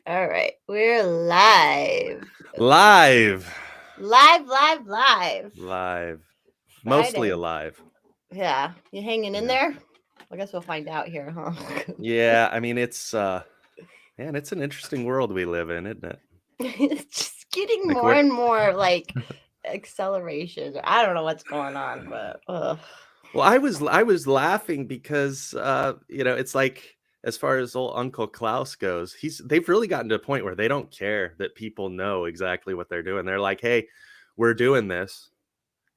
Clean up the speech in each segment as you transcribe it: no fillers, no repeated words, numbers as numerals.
All right, we're live. Live. Live. Mostly Friday. alive. Yeah, you hanging in Yeah. there? I guess we'll find out here, huh? Yeah, I mean man, it's an interesting world we live in, isn't it? It's just getting Like more what and more like acceleration. I don't know what's going on, but Well, I was laughing because it's like as far as old Uncle Klaus goes, they've really gotten to a point where they don't care that people know exactly what they're doing. They're like, "Hey, we're doing this."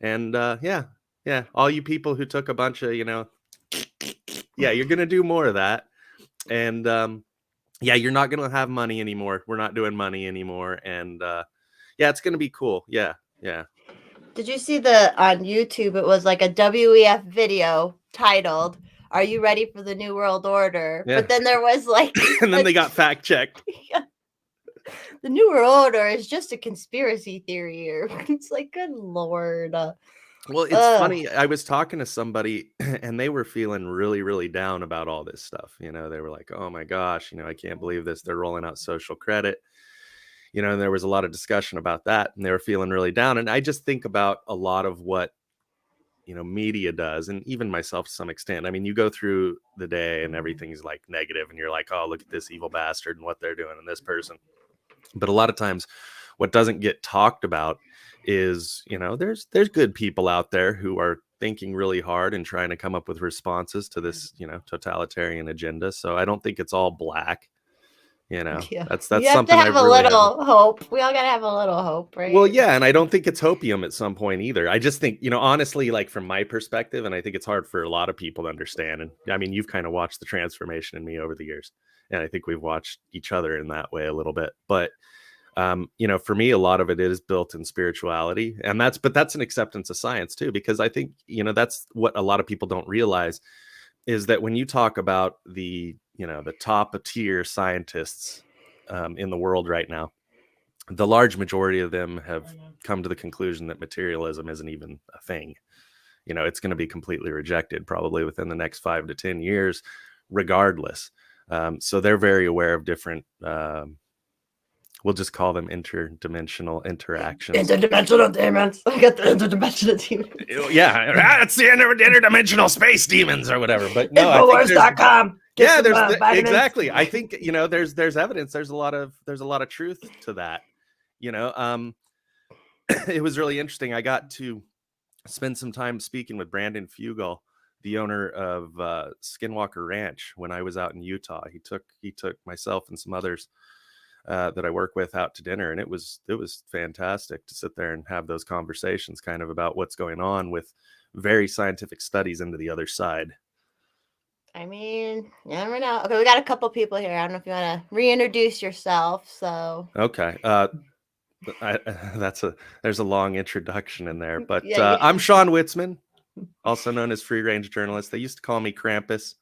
And yeah, all you people who took a bunch of, yeah, you're going to do more of that. And yeah, you're not going to have money anymore. We're not doing money anymore. And yeah, it's going to be cool. Yeah. Did you see on YouTube? It was like a WEF video titled "Are you ready for the New World Order?" Yeah. But then there was like, And then they got fact checked. the New World Order is just a conspiracy theory. Or it's like, good lord. Well, it's funny. I was talking to somebody and they were feeling really, really down about all this stuff. They were like, oh my gosh, I can't believe this. They're rolling out social credit. And there was a lot of discussion about that and they were feeling really down. And I just think about a lot of what, media does, and even myself to some extent. I mean, you go through the day and everything's like negative and you're like, oh, look at this evil bastard and what they're doing and this person. But a lot of times what doesn't get talked about is, there's good people out there who are thinking really hard and trying to come up with responses to this, totalitarian agenda. So I don't think it's all black. Yeah. That's You have to something I have a really have. little hope. We all gotta have a little hope, right? Well, yeah, and I don't think it's hopium at some point either. I just think, honestly, like from my perspective, and I think it's hard for a lot of people to understand. And I mean, you've kind of watched the transformation in me over the years, and I think we've watched each other in that way a little bit. But for me, a lot of it is built in spirituality, and that's an acceptance of science too, because I think, that's what a lot of people don't realize is that when you talk about the top tier scientists in the world right now, the large majority of them have come to the conclusion that materialism isn't even a thing. It's going to be completely rejected probably within the next 5 to 10 years, regardless. So they're very aware of different, we'll just call them interdimensional interactions. Interdimensional demons. I got the interdimensional demons. Yeah, that's the interdimensional space demons or whatever. But no, Infowars.com. Yeah, exactly. I think there's evidence. There's a lot of truth to that. It was really interesting. I got to spend some time speaking with Brandon Fugel, the owner of Skinwalker Ranch, when I was out in Utah. He took myself and some others that I work with out to dinner, and it was fantastic to sit there and have those conversations, kind of about what's going on with very scientific studies into the other side. I mean, you never know. Okay, we got a couple people here. I don't know if you want to reintroduce yourself. So okay, there's a long introduction in there, but yeah. I'm Shawn Witzeman, also known as free range journalist. They used to call me Krampus.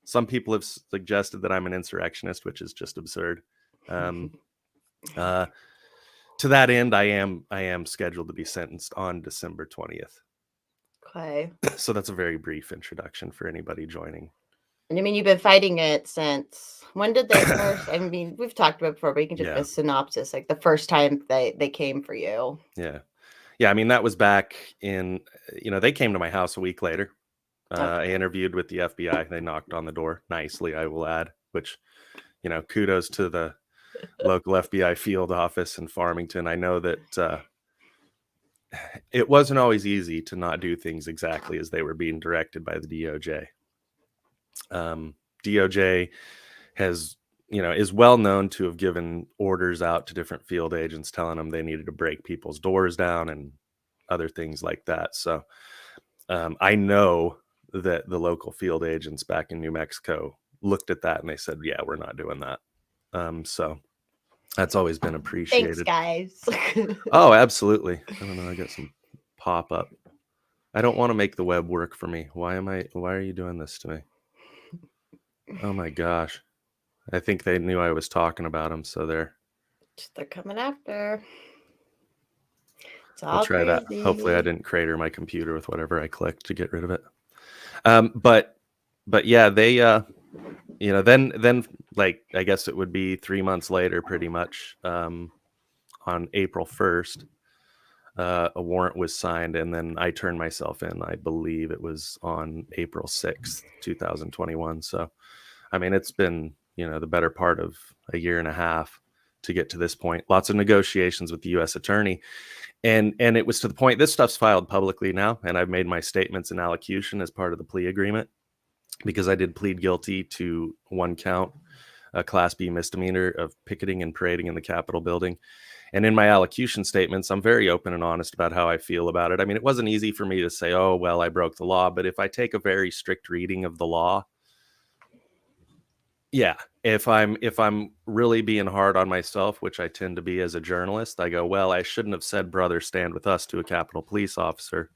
Some people have suggested that I'm an insurrectionist, which is just absurd. To that end, I am scheduled to be sentenced on December 20th. Okay. So that's a very brief introduction for anybody joining. And I mean, you've been fighting it since when did they first? I mean, we've talked about it before, but you can just give a synopsis, like the first time they came for you. Yeah. I mean, that was back in, they came to my house a week later. I interviewed with the FBI. They knocked on the door nicely, I will add, which, kudos to the local FBI field office in Farmington. I know that it wasn't always easy to not do things exactly as they were being directed by the DOJ. DOJ has, is well known to have given orders out to different field agents telling them they needed to break people's doors down and other things like that. So I know that the local field agents back in New Mexico looked at that and they said, yeah, we're not doing that. So that's always been appreciated. Thanks, guys. Oh, absolutely. I don't know. I got some pop up. I don't want to make the web work for me. Why are you doing this to me? Oh my gosh. I think they knew I was talking about them, so they're coming after. I'll try that. Hopefully I didn't crater my computer with whatever I clicked to get rid of it. But yeah, they then like, I guess it would be 3 months later, pretty much, on April 1st, a warrant was signed, and then I turned myself in. I believe it was on April 6th, 2021. So, I mean, it's been, the better part of a year and a half to get to this point. Lots of negotiations with the U.S. attorney. And it was to the point, this stuff's filed publicly now, and I've made my statements in allocution as part of the plea agreement, because I did plead guilty to one count, a Class B misdemeanor of picketing and parading in the Capitol building. And in my allocution statements, I'm very open and honest about how I feel about it. I mean, it wasn't easy for me to say, oh, well, I broke the law. But if I take a very strict reading of the law, yeah, if I'm really being hard on myself, which I tend to be as a journalist, I go, well, I shouldn't have said, brother, stand with us, to a Capitol police officer.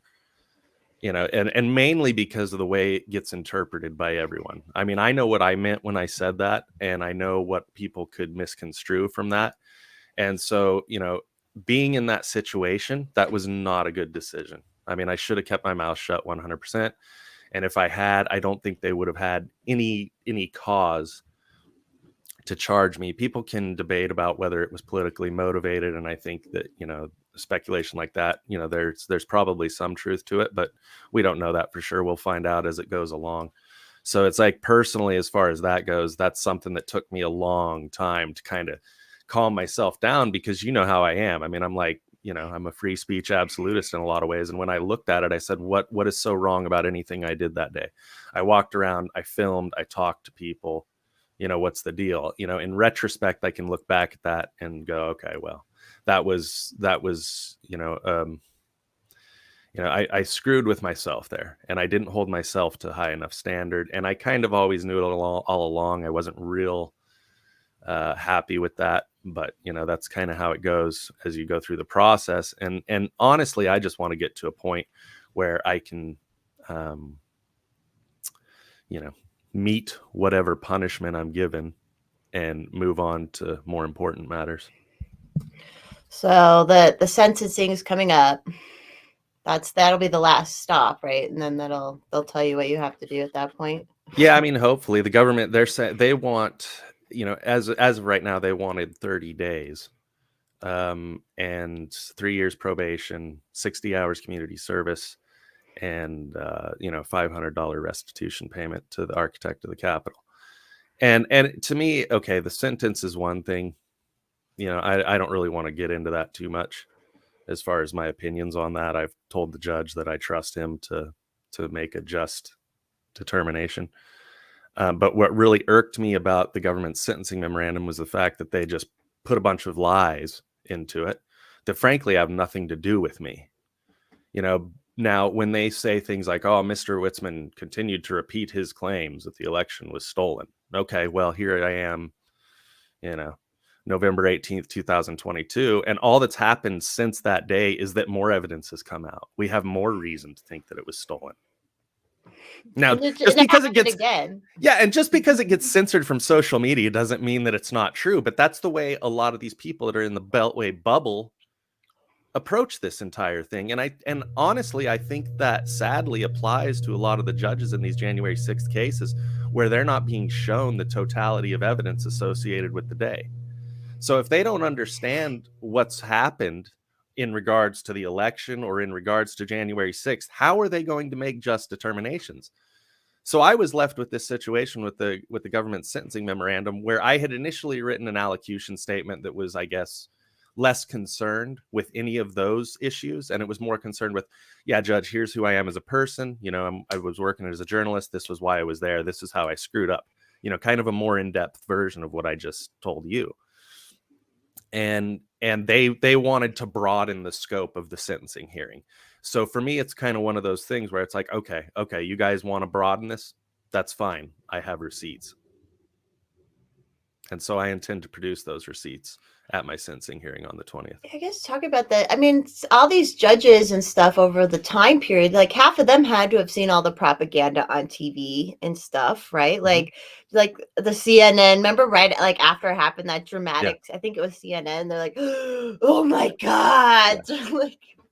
And mainly because of the way it gets interpreted by everyone. I mean, I know what I meant when I said that, and I know what people could misconstrue from that. And so, being in that situation, that was not a good decision. I mean, I should have kept my mouth shut 100%. And if I had, I don't think they would have had any cause to charge me. People can debate about whether it was politically motivated, and I think that, speculation like that, there's probably some truth to it, but we don't know that for sure. We'll find out as it goes along. So it's like, personally, as far as that goes, that's something that took me a long time to kind of calm myself down, because you know how I am. I mean, I'm like, I'm a free speech absolutist in a lot of ways. And when I looked at it, I said, what is so wrong about anything I did that day? I walked around, I filmed, I talked to people, what's the deal? In retrospect, I can look back at that and go, okay, well, that was, I screwed with myself there, and I didn't hold myself to high enough standard. And I kind of always knew it all along. I wasn't real happy with that, but that's kind of how it goes as you go through the process. And honestly, I just want to get to a point where I can, meet whatever punishment I'm given and move on to more important matters. So the sentencing is coming up. That'll be the last stop, right? And then they'll tell you what you have to do at that point. Yeah, I mean, hopefully the government, they're saying they want, as of right now, they wanted 30 days, and 3 years probation, 60 hours community service, and $500 restitution payment to the architect of the Capitol. And to me, okay, the sentence is one thing. I don't really want to get into that too much as far as my opinions on that. I've told the judge that I trust him to make a just determination. But what really irked me about the government's sentencing memorandum was the fact that they just put a bunch of lies into it that frankly have nothing to do with me. Now when they say things like, oh, Mr. Witzeman continued to repeat his claims that the election was stolen. Okay, well, here I am, November 18th, 2022. And all that's happened since that day is that more evidence has come out. We have more reason to think that it was stolen. Now, just because it gets again. Yeah, and just because it gets censored from social media doesn't mean that it's not true. But that's the way a lot of these people that are in the Beltway bubble approach this entire thing. And honestly, I think that sadly applies to a lot of the judges in these January 6th cases, where they're not being shown the totality of evidence associated with the day. So if they don't understand what's happened in regards to the election or in regards to January 6th, how are they going to make just determinations? So I was left with this situation with the government sentencing memorandum, where I had initially written an allocution statement that was, I guess, less concerned with any of those issues. And it was more concerned with, yeah, Judge, here's who I am as a person. I was working as a journalist. This was why I was there. This is how I screwed up. Kind of a more in-depth version of what I just told you. And they wanted to broaden the scope of the sentencing hearing. So for me, it's kind of one of those things where it's like, okay, you guys want to broaden this? That's fine. I have receipts. And so I intend to produce those receipts at my sentencing hearing on the 20th. I guess talk about that. I mean, all these judges and stuff over the time period, like half of them had to have seen all the propaganda on TV and stuff, right? Mm-hmm. Like the CNN, remember right like after it happened, that dramatic, yeah. I think it was CNN, they're like, oh my God. Yeah.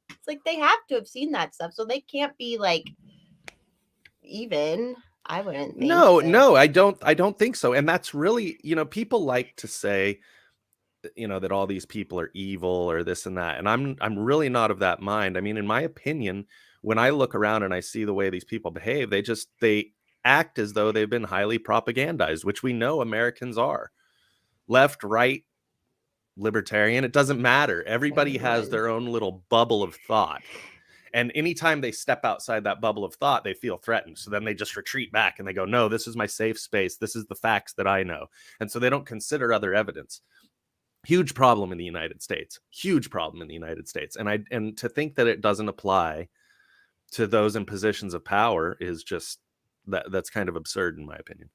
It's like they have to have seen that stuff. So they can't be like even. I wouldn't think No, so. no, I don't think so. And that's really, people like to say, that all these people are evil or this and that. And I'm really not of that mind. I mean, in my opinion, when I look around and I see the way these people behave, they act as though they've been highly propagandized, which we know Americans are. Left, right, libertarian, it doesn't matter. Everybody has Everyone. their own little bubble of thought. And anytime they step outside that bubble of thought, they feel threatened. So then they just retreat back and they go, no, this is my safe space. This is the facts that I know. And so they don't consider other evidence. Huge problem in the United States. Huge problem in the United States. And to think that it doesn't apply to those in positions of power is just that's kind of absurd in my opinion.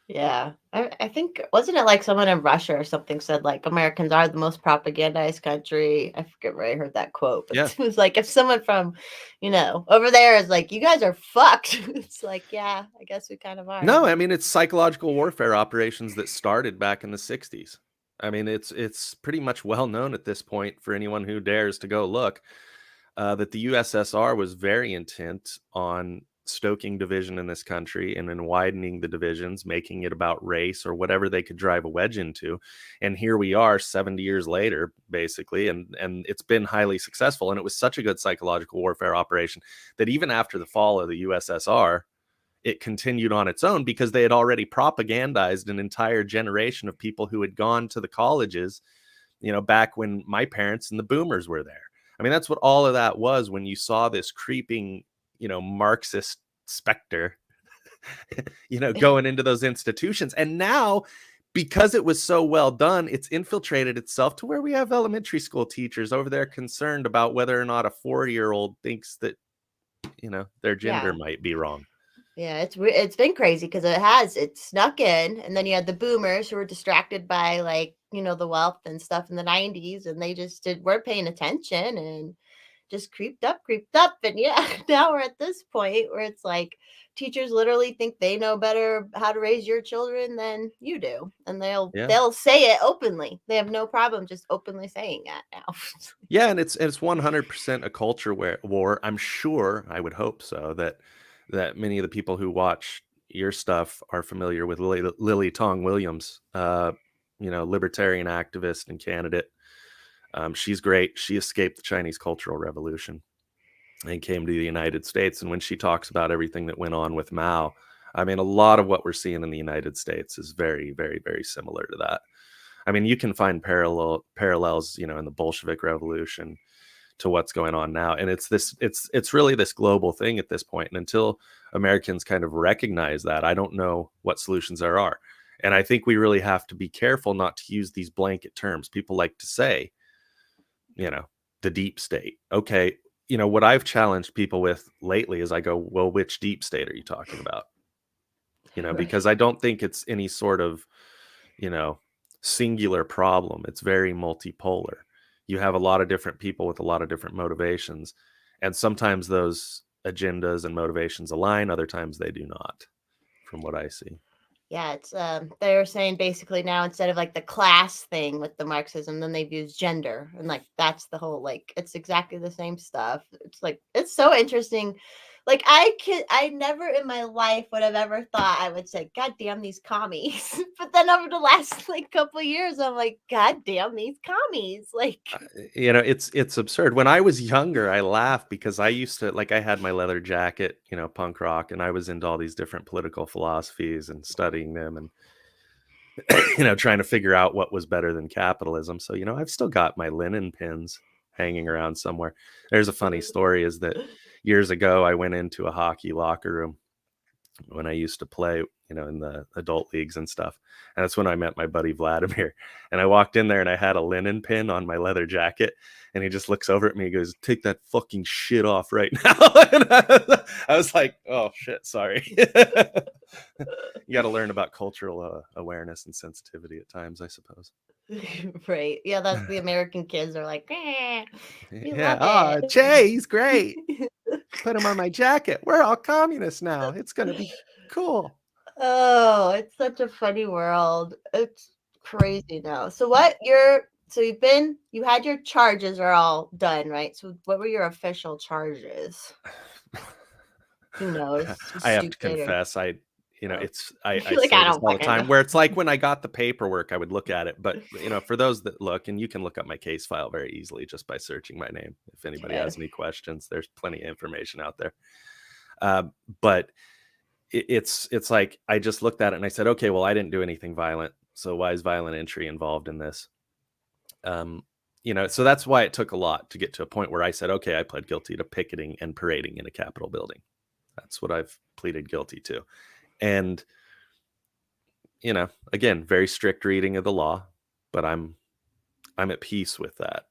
Yeah. I think, wasn't it like someone in Russia or something said like Americans are the most propagandized country? I forget where I heard that quote, but Yeah. it was like if someone from, over there is like, you guys are fucked. It's like, yeah, I guess we kind of are, No, huh? I mean it's psychological warfare operations that started back in the 60s. I mean it's pretty much well known at this point for anyone who dares to go look that the USSR was very intent on stoking division in this country and then widening the divisions, making it about race or whatever they could drive a wedge into. And here we are 70 years later, basically, and it's been highly successful. And it was such a good psychological warfare operation that even after the fall of the USSR, it continued on its own because they had already propagandized an entire generation of people who had gone to the colleges, back when my parents and the boomers were there. I mean, that's what all of that was when you saw this creeping, Marxist specter, going into those institutions. And now, because it was so well done, it's infiltrated itself to where we have elementary school teachers over there concerned about whether or not a 4-year-old thinks that, their gender Yeah. might be wrong. Yeah, it's been crazy because it snuck in, and then you had the boomers who were distracted by like the wealth and stuff in the 90s, and they just weren't paying attention and just creeped up, and yeah, now we're at this point where it's like teachers literally think they know better how to raise your children than you do, and they'll Yeah. they'll say it openly. They have no problem just openly saying that now. Yeah, and it's 100% a culture war. I'm sure, I would hope so, that many of the people who watch your stuff are familiar with Lily Tong Williams, libertarian activist and candidate. She's great. She escaped the Chinese Cultural Revolution and came to the United States. And when she talks about everything that went on with Mao, I mean, a lot of what we're seeing in the United States is very, very, very similar to that. I mean, you can find parallels, in the Bolshevik Revolution to what's going on now, and it's really this global thing at this point. And until Americans kind of recognize that, I don't know what solutions there are. And I think we really have to be careful not to use these blanket terms. People like to say, the deep state. Okay, what I've challenged people with lately is I go, well, which deep state are you talking about? Right. Because I don't think it's any sort of, you know, singular problem. It's very multipolar. You have a lot of different people with a lot of different motivations. And sometimes those agendas and motivations align, other times they do not, from what I see. Yeah, it's they're saying basically now instead of like the class thing with the Marxism, then they've used gender, and like that's the whole like it's exactly the same stuff. It's like it's so interesting. Like I never in my life would have ever thought I would say, God damn these commies. But then over the last like couple of years, I'm like, God damn these commies. Like It's absurd. When I was younger, I laughed because I used to, like, I had my leather jacket, punk rock, and I was into all these different political philosophies and studying them and trying to figure out what was better than capitalism. So, I've still got my linen pins hanging around somewhere. There's a funny story is that years ago I went into a hockey locker room when I used to play, in the adult leagues and stuff. And that's when I met my buddy Vladimir. And I walked in there and I had a linen pin on my leather jacket. And he just looks over at me and goes, "Take that fucking shit off right now." And I was like, "Oh shit, sorry." You got to learn about cultural awareness and sensitivity at times, I suppose. right. Yeah, that's the American kids are like, we Yeah. love Oh, it. Jay, he's great. Put him on my jacket. We're all communists now. It's going to be cool. Oh, it's such a funny world. It's crazy now. So you had your charges are all done, right? So what were your official charges? Who knows? I Just have to stupid or confess, You know, Oh. it's I Like, say I this don't all the fucking know. time, where it's like when I got the paperwork, I would look at it. But, you know, for those that look, and you can look up my case file very easily just by searching my name. If anybody Yeah. has any questions, there's plenty of information out there. Uh, but it's like I just looked at it and I said, okay, well, I didn't do anything violent, so why is violent entry involved in this? Um, you know, so that's why it took a lot to get to a point where I said, okay, I pled guilty to picketing and parading in a Capitol building. That's what I've pleaded guilty to. And, you know, again, very strict reading of the law, but I'm at peace with that.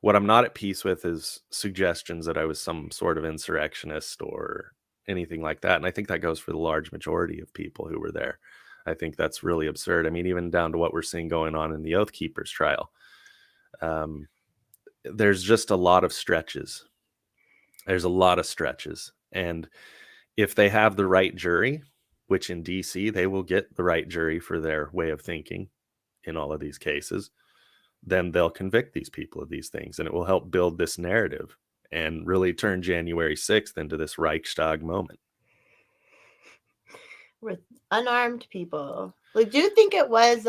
What I'm not at peace with is suggestions that I was some sort of insurrectionist or anything like that. And I think that goes for the large majority of people who were there. I think that's really absurd. I mean, even down to what we're seeing going on in the Oath Keepers trial. Um, there's just a lot of stretches. There's a lot of stretches. And if they have the right jury, which in DC, they will get the right jury for their way of thinking in all of these cases, then they'll convict these people of these things. And it will help build this narrative and really turn January 6th into this Reichstag moment. With unarmed people. Like, do you think it was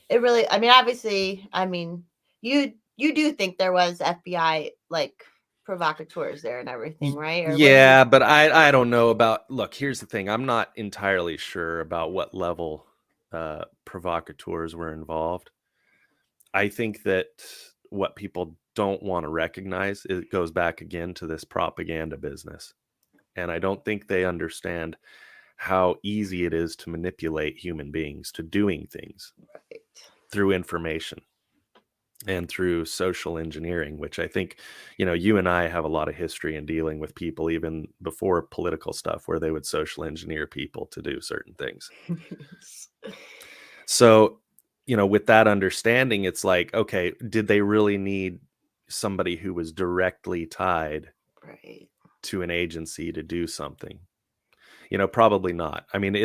it really, I mean, obviously, I mean, you do think there was FBI like provocateurs there and everything, right? Or what do you? Yeah, but I don't know about. Look, here's the thing. I'm not entirely sure about what level provocateurs were involved. I think that what people don't want to recognize, it goes back again to this propaganda business. And I don't think they understand how easy it is to manipulate human beings to doing things Right. through information and through social engineering, which I think, you know, you and I have a lot of history in dealing with people even before political stuff where they would social engineer people to do certain things. So, you know, with that understanding, it's like, okay, did they really need somebody who was directly tied Right. to an agency to do something? You know, probably not. I mean,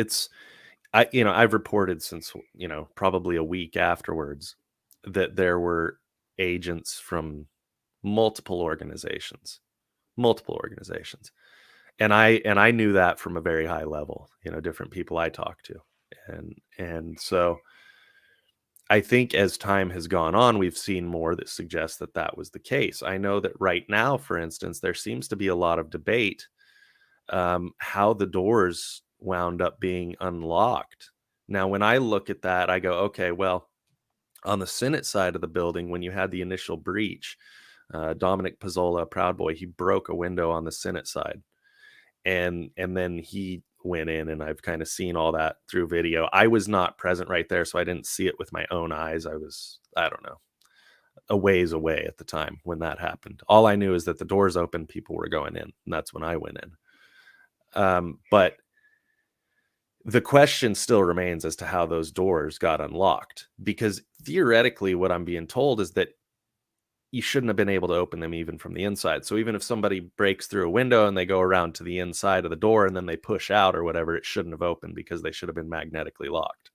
I've reported since, you know, probably a week afterwards that there were agents from multiple organizations, multiple organizations. And I knew that from a very high level, you know, different people I talked to. And so I think as time has gone on, we've seen more that suggests that that was the case. I know that right now, for instance, there seems to be a lot of debate how the doors wound up being unlocked. Now, when I look at that, I go, okay, well, on the Senate side of the building, when you had the initial breach, Dominic Pizzola, Proud Boy, he broke a window on the Senate side, and then he went in, and I've kind of seen all that through video. I was not present right there, so I didn't see it with my own eyes. I don't know, a ways away at the time when that happened. All I knew is that the doors opened, people were going in, and that's when I went in. But the question still remains as to how those doors got unlocked, because theoretically what I'm being told is that you shouldn't have been able to open them even from the inside. So even if somebody breaks through a window and they go around to the inside of the door and then they push out or whatever, it shouldn't have opened because they should have been magnetically locked.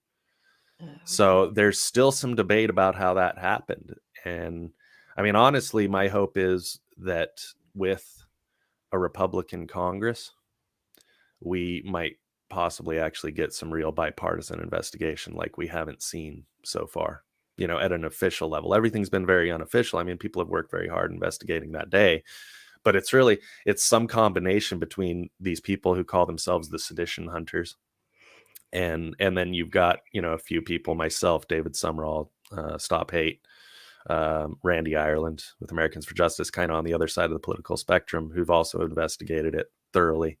So there's still some debate about how that happened. And I mean, honestly, my hope is that with a Republican Congress, we might possibly actually get some real bipartisan investigation like we haven't seen so far, you know, at an official level. Everything's been very unofficial. I mean, people have worked very hard investigating that day, but it's some combination between these people who call themselves the sedition hunters, and then you've got, you know, a few people, myself, David Summerall, Stop Hate, Randy Ireland with Americans for Justice, kind of on the other side of the political spectrum, who've also investigated it thoroughly.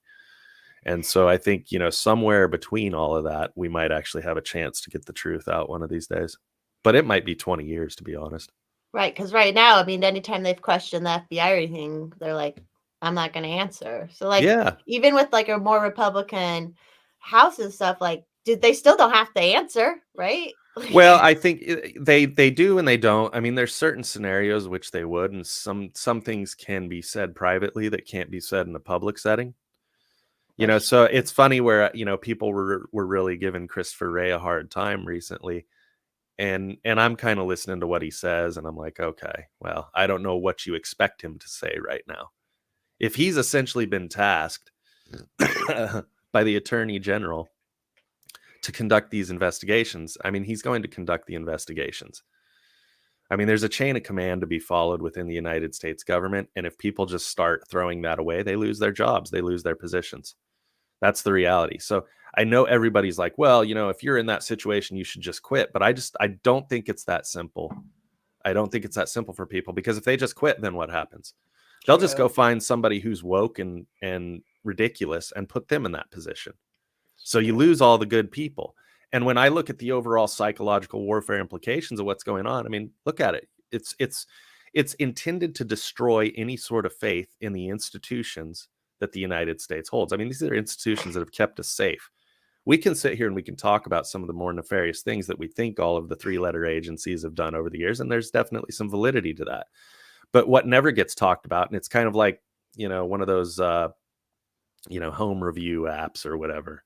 And so I think, you know, somewhere between all of that, we might actually have a chance to get the truth out one of these days. But it might be 20 years, to be honest. Right, because right now, I mean, anytime they've questioned the FBI or anything, they're like, "I'm not going to answer." So, like, Yeah. even with like a more Republican House and stuff, like, did they still don't have to answer, right? Well, I think they do and they don't. I mean, there's certain scenarios which they would, and some things can be said privately that can't be said in a public setting. You know, That's so it's funny where, you know, people were really giving Christopher Wray a hard time recently. And I'm kind of listening to what he says, and I'm like, okay, well, I don't know what you expect him to say right now. If he's essentially been tasked by the Attorney General to conduct these investigations, I mean, he's going to conduct the investigations. I mean, there's a chain of command to be followed within the United States government. And if people just start throwing that away, they lose their jobs, they lose their positions. That's the reality. So I know everybody's like, well, if you're in that situation, you should just quit. But I don't think it's that simple. I don't think it's that simple for people, because if they just quit, then what happens? They'll just go True. find somebody who's woke and ridiculous and put them in that position. So you lose all the good people. And when I look at the overall psychological warfare implications of what's going on, I mean, look at it. It's intended to destroy any sort of faith in the institutions that the United States holds. I mean, these are institutions that have kept us safe. We can sit here and we can talk about some of the more nefarious things that we think all of the three-letter agencies have done over the years, and there's definitely some validity to that. But what never gets talked about, and it's kind of like, one of those, home review apps or whatever,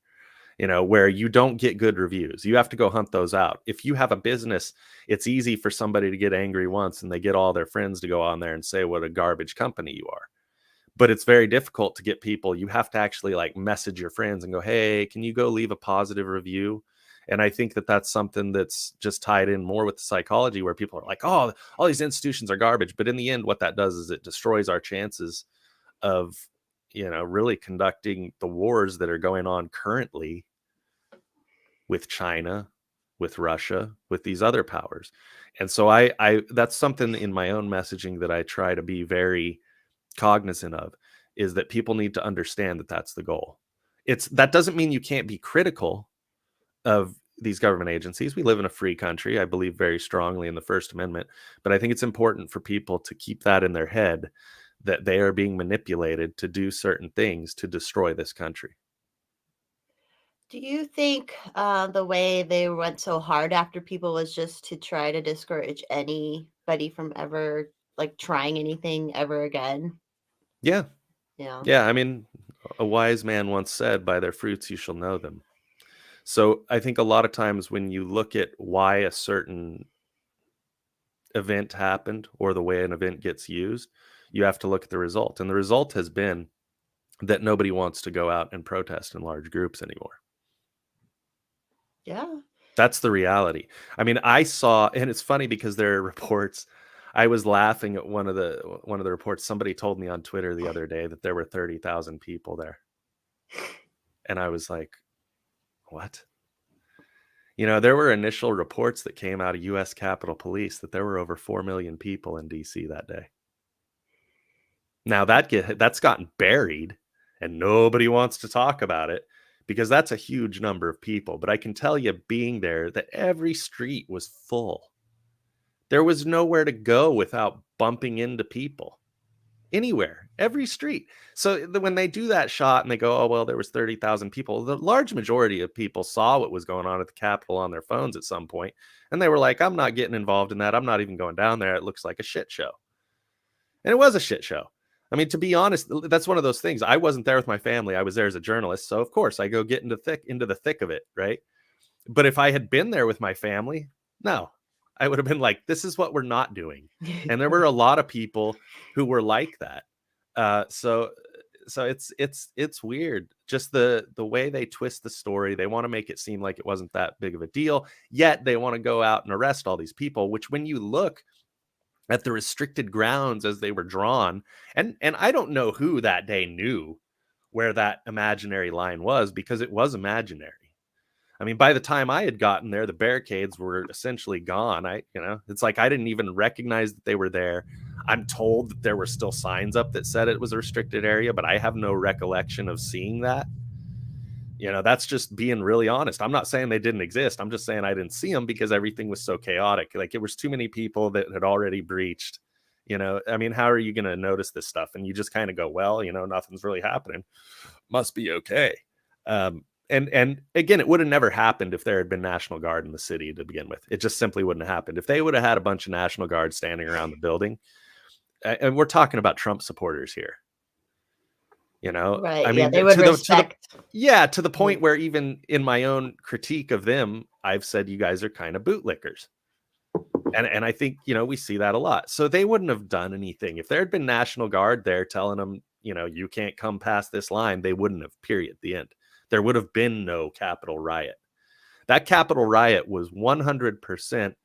where you don't get good reviews. You have to go hunt those out. If you have a business, it's easy for somebody to get angry once and they get all their friends to go on there and say what a garbage company you are. But it's very difficult to get people. You have to actually like message your friends and go, hey, can you go leave a positive review? And I think that that's something that's just tied in more with the psychology, where people are like, oh, all these institutions are garbage. But in the end, what that does is it destroys our chances of, really conducting the wars that are going on currently with China, with Russia, with these other powers. And so I that's something in my own messaging that I try to be very cognizant of, is that people need to understand that that's the goal. That doesn't mean you can't be critical of these government agencies. We live in a free country. I believe very strongly in the First Amendment, but I think it's important for people to keep that in their head, that they are being manipulated to do certain things to destroy this country. Do you think the way they went so hard after people was just to try to discourage anybody from ever like trying anything ever again? Yeah. Yeah. Yeah. I mean, a wise man once said, by their fruits you shall know them. So I think a lot of times when you look at why a certain event happened or the way an event gets used, you have to look at the result. And the result has been that nobody wants to go out and protest in large groups anymore. Yeah. That's the reality. I mean, I saw, and it's funny because there are reports. I was laughing at one of the reports. Somebody told me on Twitter the other day that there were 30,000 people there. And I was like, what? There were initial reports that came out of US Capitol Police that there were over 4 million people in DC that day. Now that's gotten buried and nobody wants to talk about it, because that's a huge number of people. But I can tell you, being there, that every street was full. There was nowhere to go without bumping into people. Anywhere, every street. So when they do that shot and they go, oh, well, there was 30,000 people, the large majority of people saw what was going on at the Capitol on their phones at some point, and they were like, I'm not getting involved in that. I'm not even going down there. It looks like a shit show. And it was a shit show. I mean, to be honest, that's one of those things. I wasn't there with my family. I was there as a journalist. So of course I go get into the thick of it. Right. But if I had been there with my family, no, I would have been like, this is what we're not doing. And there were a lot of people who were like that. So it's weird. Just the way they twist the story. They want to make it seem like it wasn't that big of a deal, yet they want to go out and arrest all these people, which when you look at the restricted grounds as they were drawn, and I don't know who that day knew where that imaginary line was, because it was imaginary. I mean, by the time I had gotten there, the barricades were essentially gone. It's like I didn't even recognize that they were there. I'm told that there were still signs up that said it was a restricted area, but I have no recollection of seeing that. That's just being really honest. I'm not saying they didn't exist. I'm just saying I didn't see them because everything was so chaotic. Like, it was too many people that had already breached. I mean, how are you going to notice this stuff? And you just kind of go, well, nothing's really happening. Must be okay. And again, it would have never happened if there had been National Guard in the city to begin with. It just simply wouldn't have happened. If they would have had a bunch of National Guard standing around the building, and we're talking about Trump supporters here. Right. I Yeah, mean, they would respect. to the point where even in my own critique of them, I've said you guys are kind of bootlickers. And I think, we see that a lot. So they wouldn't have done anything. If there had been National Guard there telling them, you can't come past this line, they wouldn't have, period, the end. There would have been no Capitol riot. That Capitol riot was 100%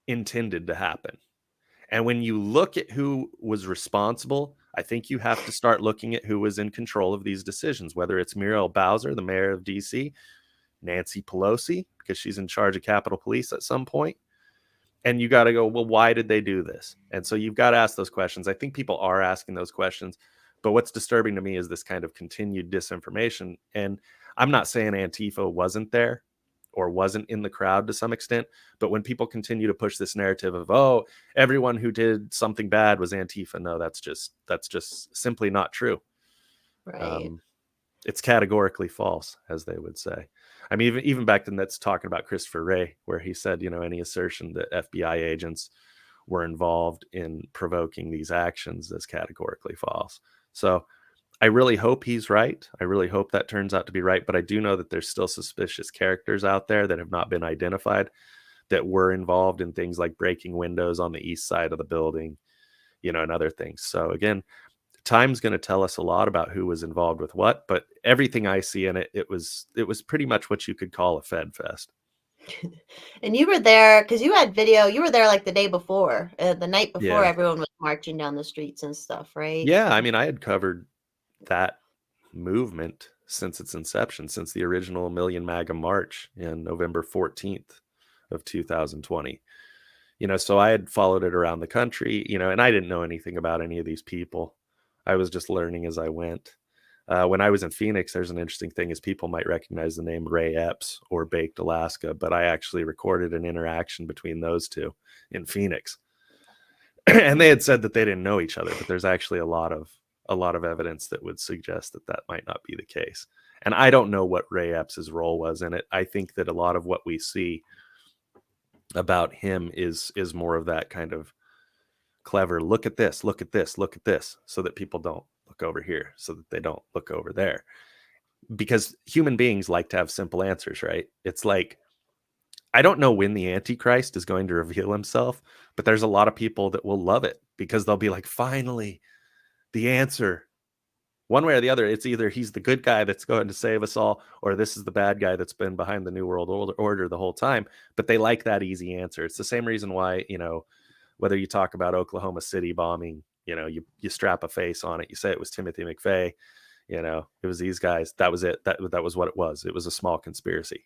intended to happen. And when you look at who was responsible, I think you have to start looking at who was in control of these decisions, whether it's Muriel Bowser, the mayor of DC, Nancy Pelosi, because she's in charge of Capitol Police at some point. And you got to go, well, why did they do this? And so you've got to ask those questions. I think people are asking those questions. But what's disturbing to me is this kind of continued disinformation. And I'm not saying Antifa wasn't there or wasn't in the crowd to some extent. But when people continue to push this narrative of, oh, everyone who did something bad was Antifa. No, that's just simply not true. Right. It's categorically false, as they would say. I mean, even back then, that's talking about Christopher Wray, where he said, you know, any assertion that FBI agents were involved in provoking these actions is categorically false. So I really hope he's right. I really hope that turns out to be right. But I do know that there's still suspicious characters out there that have not been identified that were involved in things like breaking windows on the east side of the building, you know, and other things. So again, time's going to tell us a lot about who was involved with what, but everything I see in it, it was pretty much what you could call a Fed fest. And you were there because you had video. You were there like the day before, the night before, Yeah. everyone was marching down the streets and stuff, right? Yeah. I mean, I had covered that movement since its inception, since the original Million MAGA March in November 14th of 2020. You know, so I had followed it around the country, you know, and I didn't know anything about any of these people. I was just learning as I went. When I was in Phoenix, there's an interesting thing is people might recognize the name Ray Epps or Baked Alaska, but I actually recorded an interaction between those two in Phoenix. And they had said that they didn't know each other, but there's actually a lot of evidence that would suggest that that might not be the case. And I don't know what Ray Epps's role was in it. I think that a lot of what we see about him is more of that kind of clever, look at this, look at this, look at this, so that people don't look over here, so that they don't look over there. Because human beings like to have simple answers, right? It's like, I don't know when the Antichrist is going to reveal himself, but there's a lot of people that will love it because they'll be like, finally, the answer. One way or the other, it's either he's the good guy that's going to save us all, or this is the bad guy that's been behind the New World Order the whole time. But they like that easy answer. It's the same reason why, you know, whether you talk about Oklahoma City bombing, you know, you strap a face on it. You say it was Timothy McVeigh, you know, it was these guys. That was it. That was what it was. It was a small conspiracy.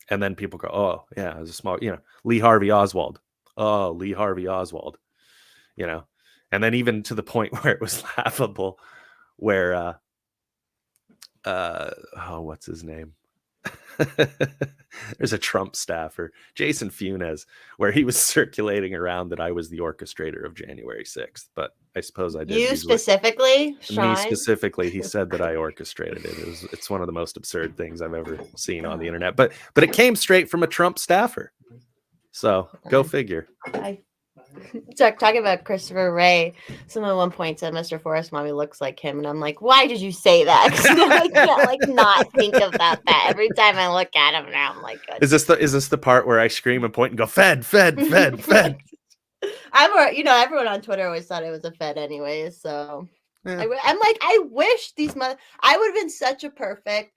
And then people go, oh, yeah, it was a small, you know, Lee Harvey Oswald. Oh, Lee Harvey Oswald, you know, and then even to the point where it was laughable, where, what's his name? There's a Trump staffer, Jason Funes, where he was circulating around that I was the orchestrator of January 6th, but I suppose I did. You specifically, Shawn? Me specifically, he said that I orchestrated it. It's one of the most absurd things I've ever seen on the internet, but it came straight from a Trump staffer. So go figure. Talking about Christopher Wray, someone at one point said Mr. Forrest Mommy looks like him, and I'm like, why did you say that? Because I can't like not think about that every time I look at him now. I'm like, is this the part where I scream and point and go, Fed, Fed, Fed, Fed? Everyone on Twitter always thought it was a Fed anyways. So yeah. I'm like, I wish I would have been such a perfect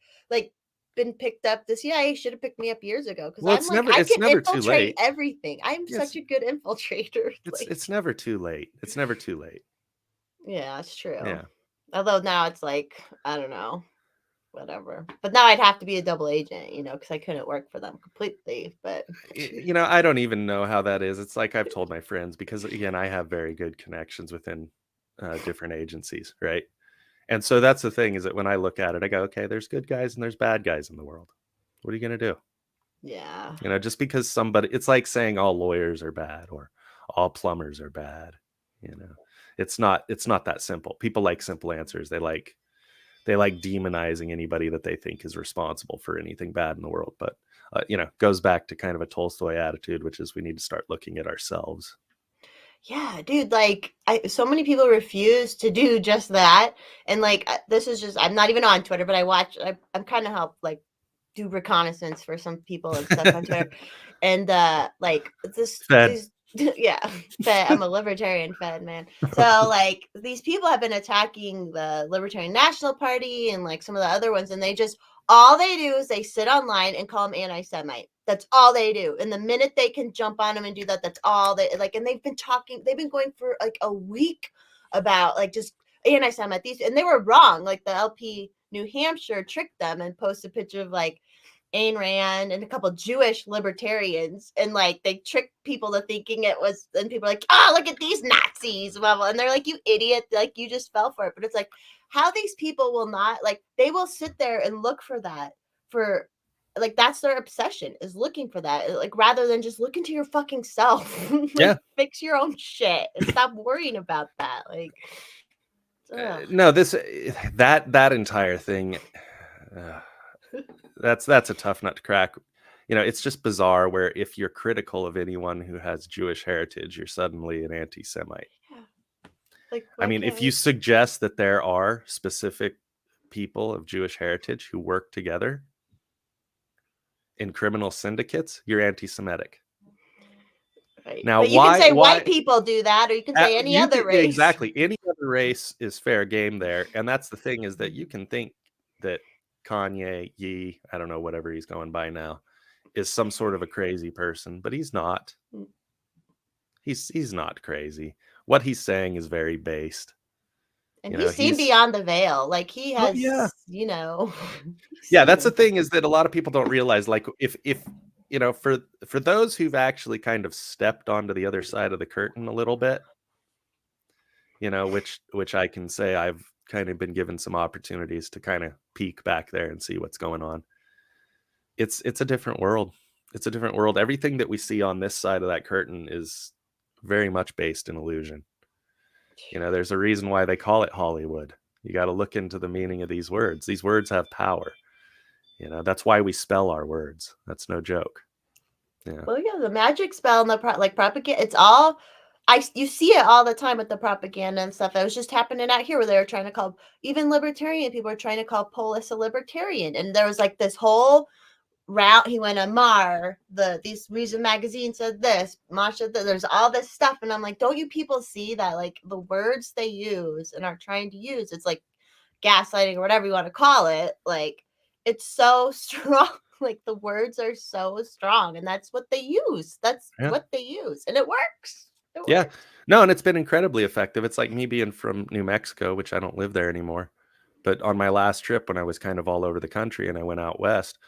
been picked up. The CIA should have picked me up years ago because I can infiltrate everything. I'm such a good infiltrator. It's never too late. It's never too late. Yeah, it's true. Yeah. Although now it's like, I don't know, whatever. But now I'd have to be a double agent, you know, because I couldn't work for them completely. But you know, I don't even know how that is. It's like I've told my friends, because again, I have very good connections within different agencies, right? And so that's the thing, is that when I look at it, I go, okay, there's good guys and there's bad guys in the world. What are you going to do? Yeah. You know, just because it's like saying all lawyers are bad or all plumbers are bad. You know, it's not that simple. People like simple answers. They like demonizing anybody that they think is responsible for anything bad in the world. But, you know, goes back to kind of a Tolstoy attitude, which is we need to start looking at ourselves. Yeah, dude, so many people refuse to do just that. And this is just, I'm not even on Twitter, but I'm kind of help do reconnaissance for some people and stuff on Twitter. And yeah, Fed, I'm a libertarian Fed man. So these people have been attacking the Libertarian National Party and some of the other ones, and they just all they do is they sit online and call him anti-Semite. That's all they do. And the minute they can jump on him and do that, that's all they like. And they've been going for like a week about like just anti-Semite. And they were wrong. Like the LP New Hampshire tricked them and posted a picture of like Ayn Rand and a couple Jewish libertarians, and like they tricked people to thinking it was, and people are like, oh, look at these Nazis, blah, blah. And they're like, you idiot, like you just fell for it. But it's like how these people will not, like, they will sit there and look for that, for like that's their obsession, is looking for that, like rather than just look into your fucking self. Like fix your own shit and stop worrying about that. Like no, that entire thing, that's a tough nut to crack. You know, it's just bizarre where if you're critical of anyone who has Jewish heritage, you're suddenly an anti-Semite. Like, I mean, if you suggest that there are specific people of Jewish heritage who work together in criminal syndicates, you're anti-Semitic. Right. Now, but you can say white people do that, or you can say any other race. Exactly. Any other race is fair game there. And that's the thing, is that you can think that Kanye, Yee, I don't know, whatever he's going by now, is some sort of a crazy person, but he's not. He's not crazy. What he's saying is very based. And he's seen beyond the veil. Like he has, you know. Yeah, that's the thing, is that a lot of people don't realize, like, if you know, for those who've actually kind of stepped onto the other side of the curtain a little bit, you know, which I can say I've kind of been given some opportunities to kind of peek back there and see what's going on. It's a different world. It's a different world. Everything that we see on this side of that curtain is very much based in illusion. You know, there's a reason why they call it Hollywood. You got to look into the meaning of these words. These words have power. You know, that's why we spell our words. That's no joke. Yeah. Well, yeah, the magic spell and the propaganda, it's all, you see it all the time with the propaganda and stuff. It was just happening out here where they were trying to call, even libertarian people are trying to call Polis a libertarian. And there was like this whole route. He went on these Reason magazine said this, Masha, there's all this stuff. And I'm like, don't you people see that like the words they use and are trying to use, it's like gaslighting or whatever you want to call it, like it's so strong. Like the words are so strong, and that's what they use. That's what they use, and it works. Works. No, and it's been incredibly effective. It's like me being from New Mexico, which I don't live there anymore. But on my last trip, when I was kind of all over the country and I went out west,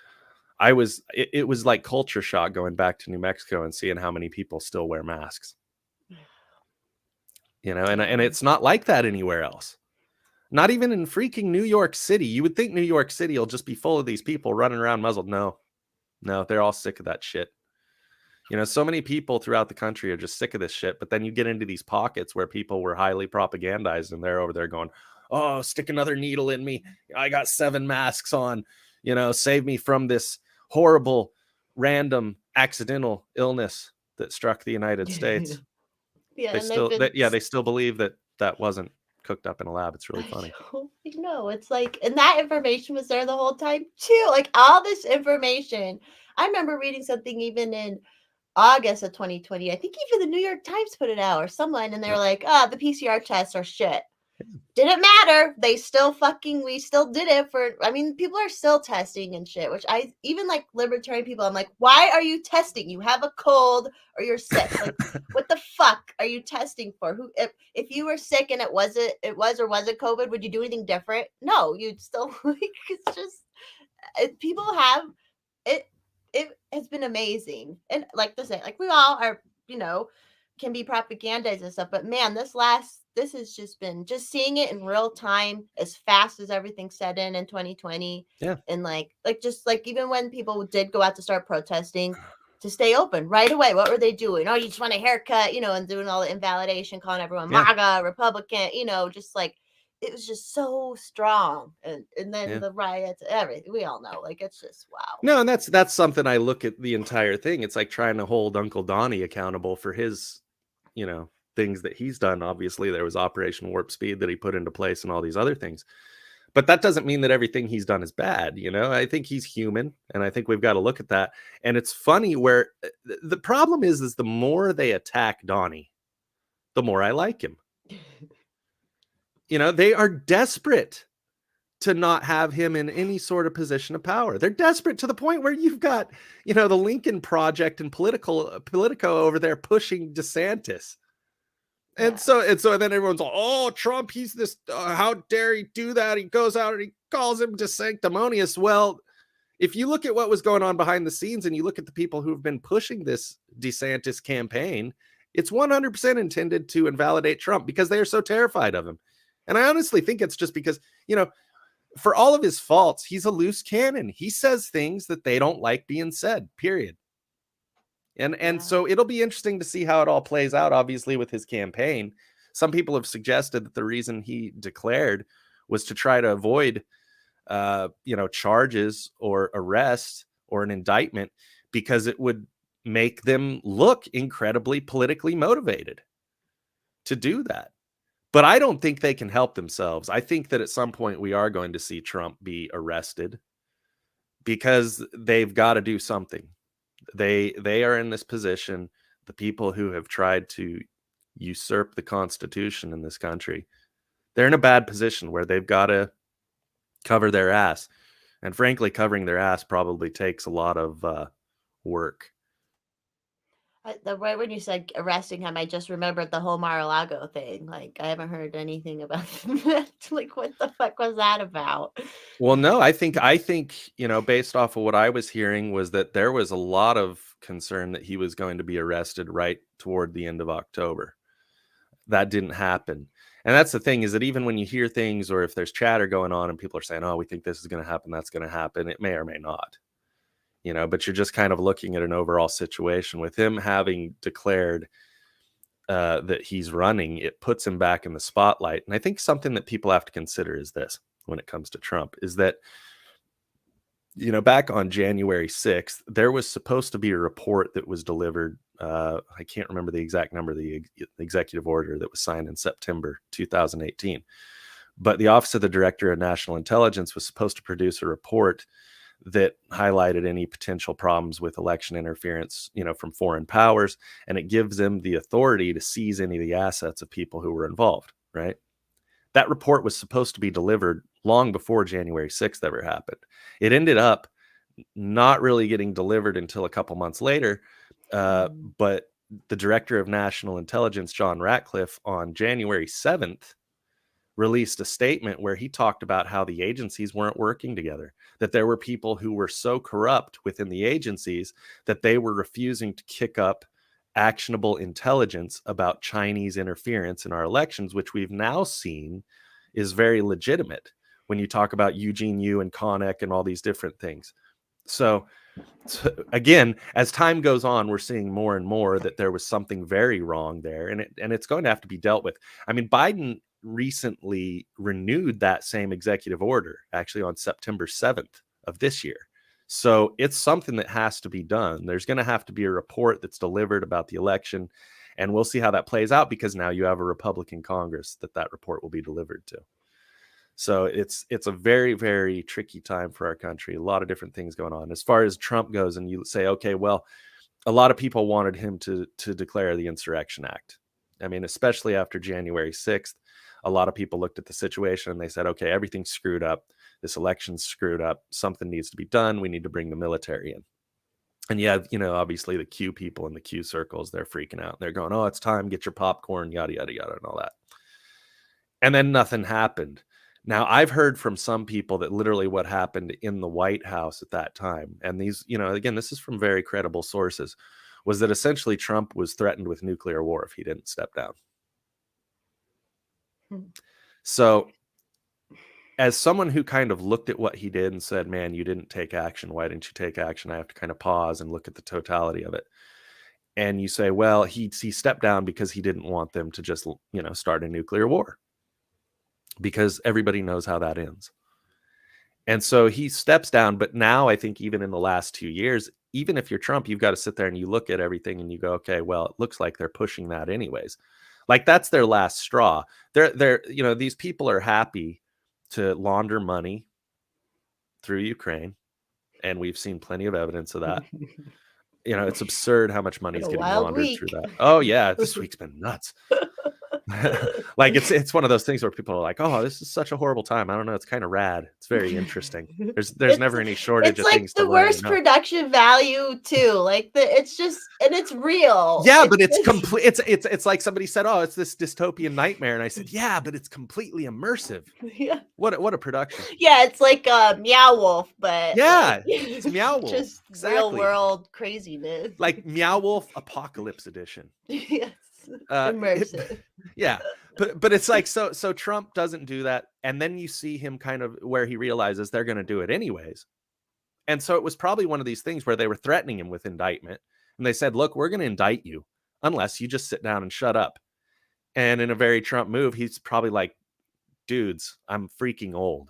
it was like culture shock going back to New Mexico and seeing how many people still wear masks. You know, and it's not like that anywhere else. Not even in freaking New York City. You would think New York City will just be full of these people running around muzzled. No, they're all sick of that shit. You know, so many people throughout the country are just sick of this shit. But then you get into these pockets where people were highly propagandized, and they're over there going, oh, stick another needle in me. I got 7 masks on, you know, save me from this horrible, random, accidental illness that struck the United States. They still believe that wasn't cooked up in a lab. It's really funny. You know, it's like, and that information was there the whole time too. Like all this information. I remember reading something even in August of 2020. I think even the New York Times put it out or someone, and they were like, the PCR tests are shit. Didn't matter. We still did it for, I mean, people are still testing and shit, which I even like libertarian people. I'm like, why are you testing? You have a cold or you're sick. Like, what the fuck are you testing for? Who, if you were sick and it was or wasn't COVID, would you do anything different? No, you'd still like, it's just, people have it. It has been amazing. And like to say, like we all are, you know, can be propagandized and stuff, but man, this has just been seeing it in real time as fast as everything set in 2020. Yeah. And like just like even when people did go out to start protesting to stay open right away, what were they doing? Oh, you just want a haircut, you know, and doing all the invalidation, calling everyone MAGA, Republican, you know, just like it was just so strong. And then the riots, everything, we all know, like it's just wow. No, and that's something I look at the entire thing. It's like trying to hold Uncle Donnie accountable for his, you know, things that he's done. Obviously, there was Operation Warp Speed that he put into place and all these other things. But that doesn't mean that everything he's done is bad. You know, I think he's human, and I think we've got to look at that. And it's funny where the problem is the more they attack Donnie, the more I like him. You know, they are desperate to not have him in any sort of position of power. They're desperate to the point where you've got, the Lincoln Project and Politico over there pushing DeSantis. And so then everyone's like, oh, Trump, he's this, how dare he do that? He goes out and he calls him sanctimonious. Well, if you look at what was going on behind the scenes and you look at the people who've been pushing this DeSantis campaign, it's 100% intended to invalidate Trump because they are so terrified of him. And I honestly think it's just because, for all of his faults, he's a loose cannon. He says things that they don't like being said, period. And so it'll be interesting to see how it all plays out, obviously, with his campaign. Some people have suggested that the reason he declared was to try to avoid, charges or arrest or an indictment because it would make them look incredibly politically motivated to do that. But I don't think they can help themselves. I think that at some point we are going to see Trump be arrested because they've got to do something. They are in this position, the people who have tried to usurp the Constitution in this country, they're in a bad position where they've got to cover their ass. And frankly, covering their ass probably takes a lot of work. The way when you said arresting him, I just remembered the whole Mar-a-Lago thing. Like, I haven't heard anything about that. Like, what the fuck was that about? Well, no, I think, based off of what I was hearing was that there was a lot of concern that he was going to be arrested right toward the end of October. That didn't happen. And that's the thing, is that even when you hear things or if there's chatter going on and people are saying, oh, we think this is going to happen, that's going to happen, it may or may not. But you're just kind of looking at an overall situation with him having declared that he's running. It puts him back in the spotlight. And I think something that people have to consider is this when it comes to Trump is that, back on January 6th, there was supposed to be a report that was delivered. I can't remember the exact number, the executive order that was signed in September 2018. But the Office of the Director of National Intelligence was supposed to produce a report that highlighted any potential problems with election interference, from foreign powers, and it gives them the authority to seize any of the assets of people who were involved, right? That report was supposed to be delivered long before January 6th ever happened. It ended up not really getting delivered until a couple months later, but the Director of National Intelligence, John Ratcliffe, on January 7th, released a statement where he talked about how the agencies weren't working together, that there were people who were so corrupt within the agencies that they were refusing to kick up actionable intelligence about Chinese interference in our elections, which we've now seen is very legitimate when you talk about Eugene Yu and Connick and all these different things. So again, as time goes on, we're seeing more and more that there was something very wrong there, and it's going to have to be dealt with. I mean, Biden recently renewed that same executive order, actually on September 7th of this year. So it's something that has to be done. There's going to have to be a report that's delivered about the election, and we'll see how that plays out because now you have a Republican Congress that report will be delivered to. So it's a very, very tricky time for our country. A lot of different things going on. As far as Trump goes, and you say, okay, well, a lot of people wanted him to declare the Insurrection Act. I mean, especially after January 6th, a lot of people looked at the situation and they said, okay, everything's screwed up. This election's screwed up. Something needs to be done. We need to bring the military in. And yeah, obviously the Q people in the Q circles, they're freaking out. They're going, oh, it's time. Get your popcorn, yada, yada, yada, and all that. And then nothing happened. Now, I've heard from some people that literally what happened in the White House at that time, and these, again, this is from very credible sources, was that essentially Trump was threatened with nuclear war if he didn't step down. So as someone who kind of looked at what he did and said, man, you didn't take action. Why didn't you take action? I have to kind of pause and look at the totality of it. And you say, well, he stepped down because he didn't want them to just, start a nuclear war, because everybody knows how that ends. And so he steps down. But now I think even in the last 2 years, even if you're Trump, you've got to sit there and you look at everything and you go, okay, well, it looks like they're pushing that anyways. Like that's their last straw. They're these people are happy to launder money through Ukraine. And we've seen plenty of evidence of that. It's absurd how much money is getting laundered through that. Oh yeah, this week's been nuts. Like it's one of those things where people are like, oh, this is such a horrible time. I don't know. It's kind of rad. It's very interesting. There's It's never any shortage it's of like things to the learn. worst production value too. Like it's just, and it's real. Yeah, It's but it's just, complete. It's like somebody said, oh, it's this dystopian nightmare, and I said, yeah, but it's completely immersive. yeah. What a production. Yeah, it's like Meow Wolf, but Yeah, like it's Meow Wolf. just real Exactly. world craziness. Like Meow Wolf Apocalypse Edition. Yes, Uh, immersive. yeah, but it's like so Trump doesn't do that, and then you see him kind of where he realizes they're going to do it anyways. And so it was probably one of these things where they were threatening him with indictment, and they said, look, we're going to indict you unless you just sit down and shut up. And in a very Trump move, he's probably like, dudes, I'm freaking old.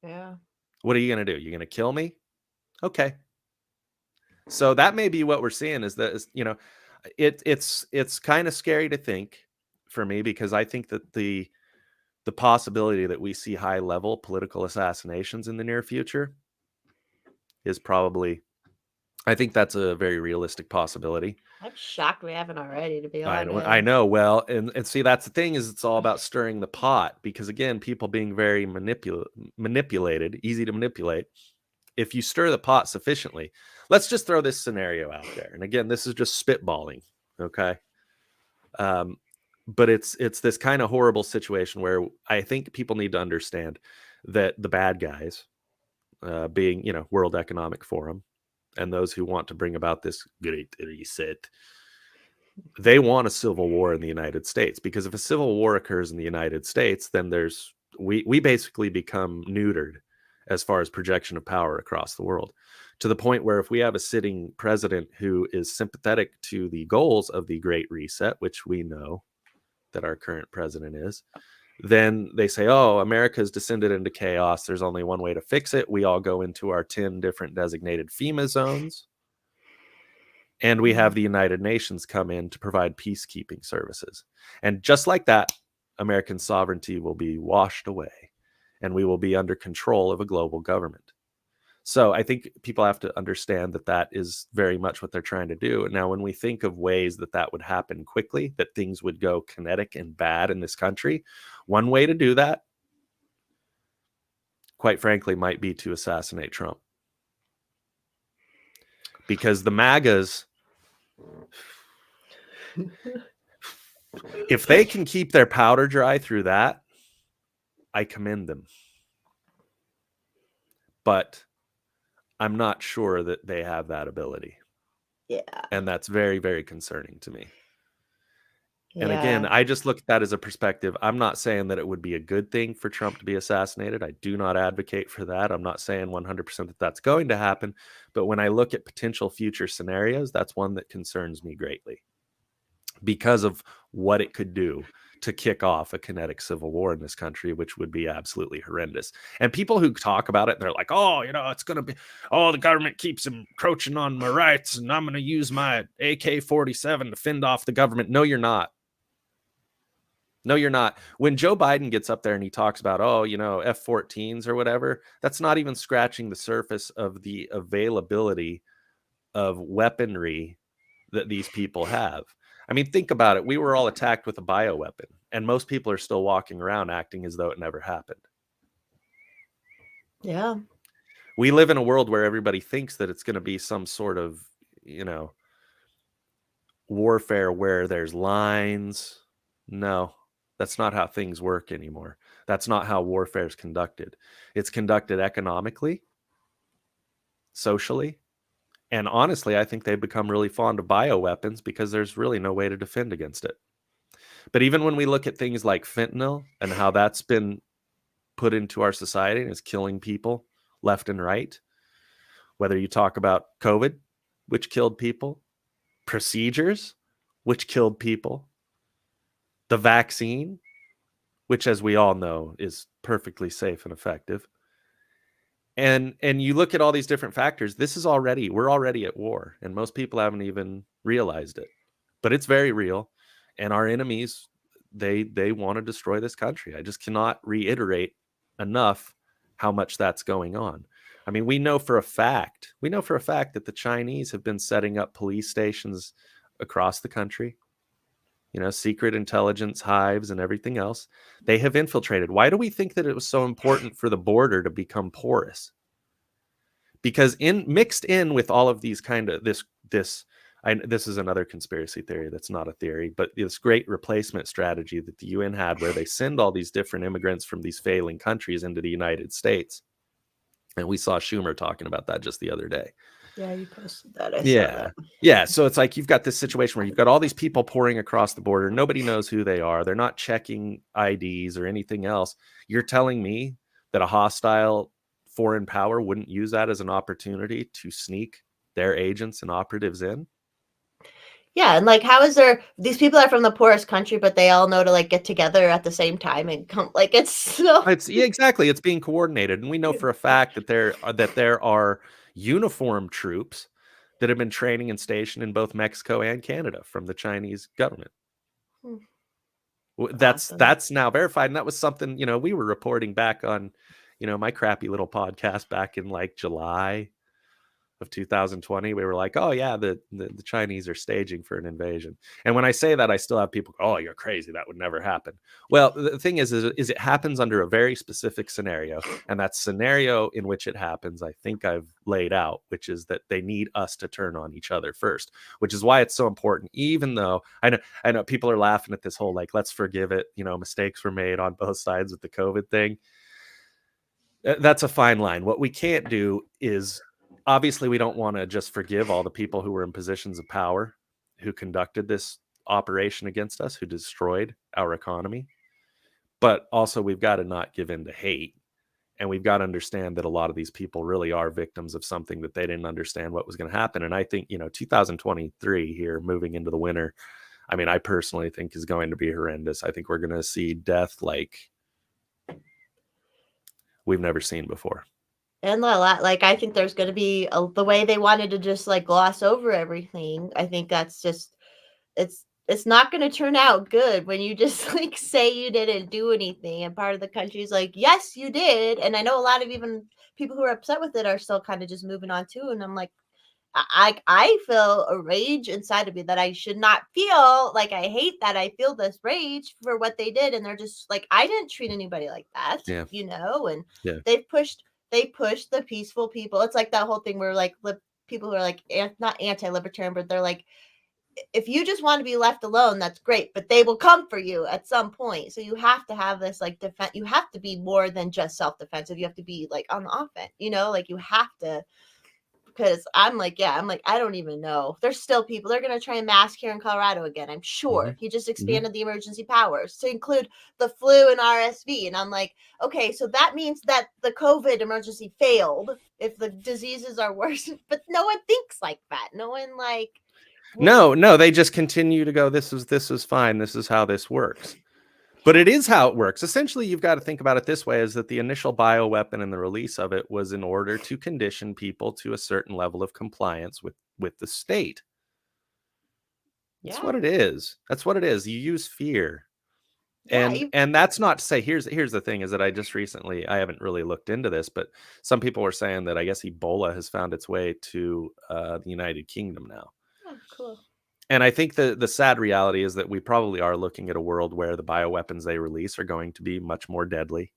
Yeah. What are you going to do? You're going to kill me? Okay. So that may be what we're seeing is that, you know, it's kind of scary to think for me, because I think that the possibility that we see high level political assassinations in the near future is probably, I think that's a very realistic possibility. I'm shocked we haven't already, to be I honest. know. Well, and see, that's the thing, is it's all about stirring the pot, because again, people being very manipulated, easy to manipulate. If you stir the pot sufficiently, let's just throw this scenario out there. And again, this is just spitballing. Okay. But it's this kind of horrible situation where I think people need to understand that the bad guys, being, you know, World Economic Forum and those who want to bring about this great reset, they want a civil war in the United States, because if a civil war occurs in the United States, then we basically become neutered as far as projection of power across the world, to the point where if we have a sitting president who is sympathetic to the goals of the Great Reset, which we know that our current president is, then they say, oh, America's descended into chaos. There's only one way to fix it. We all go into our 10 different designated FEMA zones, and we have the United Nations come in to provide peacekeeping services. And just like that, American sovereignty will be washed away, and we will be under control of a global government. So I think people have to understand that that is very much what they're trying to do. Now, when we think of ways that that would happen quickly, that things would go kinetic and bad in this country, one way to do that, quite frankly, might be to assassinate Trump. Because the MAGAs, if they can keep their powder dry through that, I commend them. But I'm not sure that they have that ability. Yeah. And that's very, very concerning to me. And Yeah. again, I just look at that as a perspective. I'm not saying that it would be a good thing for Trump to be assassinated. I do not advocate for that. I'm not saying 100% that that's going to happen. But when I look at potential future scenarios, that's one that concerns me greatly, because of what it could do to kick off a kinetic civil war in this country, which would be absolutely horrendous. And people who talk about it, they're like, oh, you know, it's going to be, oh, the government keeps encroaching on my rights, and I'm going to use my AK-47 to fend off the government. No, you're not. No, you're not. When Joe Biden gets up there and he talks about, oh, you know, F-14s or whatever, that's not even scratching the surface of the availability of weaponry that these people have. I mean, think about it. We were all attacked with a bioweapon, and most people are still walking around acting as though it never happened. Yeah. We live in a world where everybody thinks that it's going to be some sort of, you know, warfare where there's lines. No, that's not how things work anymore. That's not how warfare is conducted. It's conducted economically, socially, and honestly, I think they've become really fond of bioweapons because there's really no way to defend against it. But even when we look at things like fentanyl and how that's been put into our society and is killing people left and right, whether you talk about COVID, which killed people, procedures, which killed people, the vaccine, which, as we all know, is perfectly safe and effective. And you look at all these different factors, we're already at war, and most people haven't even realized it. But it's very real, and our enemies, they want to destroy this country. I just cannot reiterate enough how much that's going on. I mean, we know for a fact that the Chinese have been setting up police stations across the country. secret intelligence hives and everything else. They have infiltrated. Why do we think that it was so important for the border to become porous? Because mixed in with all of these kind of this is another conspiracy theory that's not a theory, but this great replacement strategy that the UN had, where they send all these different immigrants from these failing countries into the United States. And we saw Schumer talking about that just the other day. Yeah, you posted that. I saw Yeah. that. Yeah. So it's like you've got this situation where you've got all these people pouring across the border. Nobody knows who they are. They're not checking IDs or anything else. You're telling me that a hostile foreign power wouldn't use that as an opportunity to sneak their agents and operatives in? Yeah, and like, how is there? These people are from the poorest country, but they all know to like get together at the same time and come. Like, it's so. Exactly. It's being coordinated, and we know for a fact that there are uniformed troops that have been training and stationed in both Mexico and Canada from the Chinese government. That's Awesome. that's now verified, and that was something we were reporting back on my crappy little podcast back in like July of 2020. We were like, oh yeah, the Chinese are staging for an invasion. And when I say that, I still have people go, oh, you're crazy, that would never happen. Well, the thing is it happens under a very specific scenario, and that scenario in which it happens, I think I've laid out, which is that they need us to turn on each other first, which is why it's so important. Even though I know people are laughing at this whole like, let's forgive it, mistakes were made on both sides with the COVID thing. That's a fine line. What we can't do is, obviously, we don't want to just forgive all the people who were in positions of power, who conducted this operation against us, who destroyed our economy. But also, we've got to not give in to hate. And we've got to understand that a lot of these people really are victims of something that they didn't understand what was going to happen. And I think, 2023 here, moving into the winter, I mean, I personally think is going to be horrendous. I think we're going to see death like we've never seen before. And a lot, like, I think there's going to be the way they wanted to just like gloss over everything. I think that's just it's not going to turn out good when you just like say you didn't do anything, and part of the country's like, yes, you did. And I know a lot of even people who are upset with it are still kind of just moving on too. And I'm like, I feel a rage inside of me that I should not feel. Like, I hate that I feel this rage for what they did, and they're just like, I didn't treat anybody like that, Yeah. and Yeah. they pushed the peaceful people. It's like that whole thing where like people who are like not anti-libertarian, but they're like, if you just want to be left alone, that's great, but they will come for you at some point. So you have to have this like defense. You have to be more than just self-defensive. You have to be like on the offense, like you have to. Because I'm like, I don't even know. There's still people. They're going to try and mask here in Colorado again, I'm sure. Mm-hmm. He just expanded the emergency powers to include the flu and RSV. And I'm like, okay, so that means that the COVID emergency failed if the diseases are worse. But no one thinks like that. No one like. No, they just continue to go, this is fine. This is how this works. But it is how it works. Essentially, you've got to think about it this way, is that the initial bioweapon and the release of it was in order to condition people to a certain level of compliance with the state. That's what it is. That's what it is. You use fear. And that's not to say, here's the thing, is that I just recently, I haven't really looked into this, but some people were saying that I guess Ebola has found its way to the United Kingdom now. Oh, cool. And I think the sad reality is that we probably are looking at a world where the bioweapons they release are going to be much more deadly.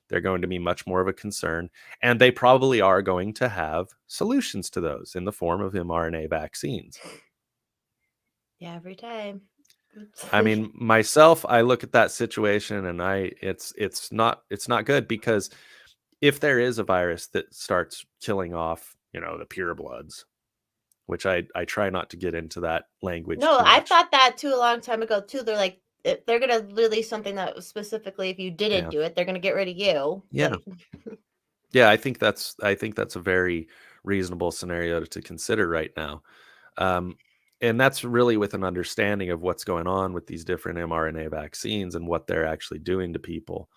They're going to be much more of a concern. And they probably are going to have solutions to those in the form of mRNA vaccines. Yeah, every time. I mean, myself, I look at that situation and it's not good, because if there is a virus that starts killing off, the purebloods, which I try not to get into that language. No, I thought that too a long time ago too. They're like, they're gonna release something that was specifically, if you didn't do it, they're gonna get rid of you. Yeah. Yeah, I think that's a very reasonable scenario to consider right now. And that's really with an understanding of what's going on with these different mRNA vaccines and what they're actually doing to people.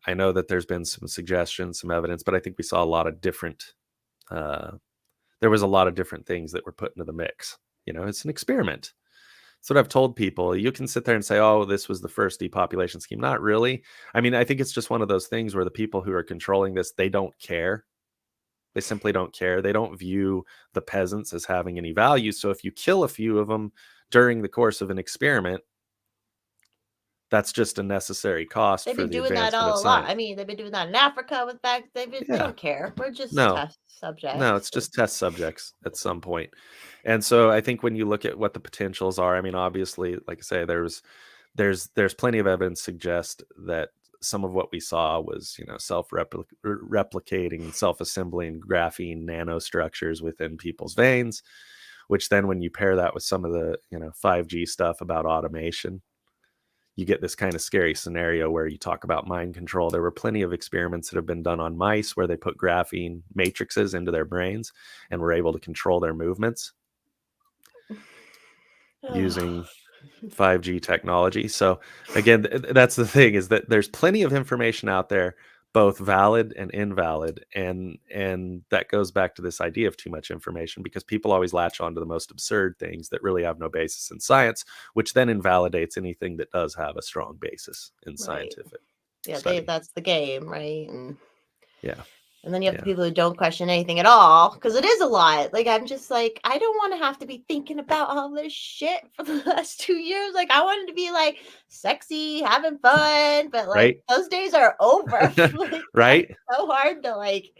I know that there's been some suggestions, some evidence, but I think we saw a lot of different there was a lot of different things that were put into the mix. It's an experiment. That's what I've told people. You can sit there and say, oh, this was the first depopulation scheme. Not really. I mean, I think it's just one of those things where the people who are controlling this, they don't care. They simply don't care. They don't view the peasants as having any value. So if you kill a few of them during the course of an experiment, that's just a necessary cost They've for been the doing that advancement of all along. science. I mean, they've been doing that in Africa with back. They Yeah. don't care. We're just No, test subjects. no, it's just test subjects at some point. And so I think when you look at what the potentials are, I mean, obviously, like I say, there's plenty of evidence suggest that some of what we saw was, self-replicating and self-assembling graphene nanostructures within people's veins, which then when you pair that with some of the 5G stuff about automation, you get this kind of scary scenario where you talk about mind control. There were plenty of experiments that have been done on mice where they put graphene matrices into their brains and were able to control their movements using 5G technology. So again, that's the thing, is that there's plenty of information out there, both valid and invalid, and that goes back to this idea of too much information, because people always latch on to the most absurd things that really have no basis in science, which then invalidates anything that does have a strong basis in scientific study. That's the game, right? And Yeah. And then you have the people who don't question anything at all, because it is a lot. Like, I'm just like, I don't want to have to be thinking about all this shit for the last 2 years. Like, I wanted to be like sexy, having fun, but like Right. those days are over. Like, Right. that's so hard to like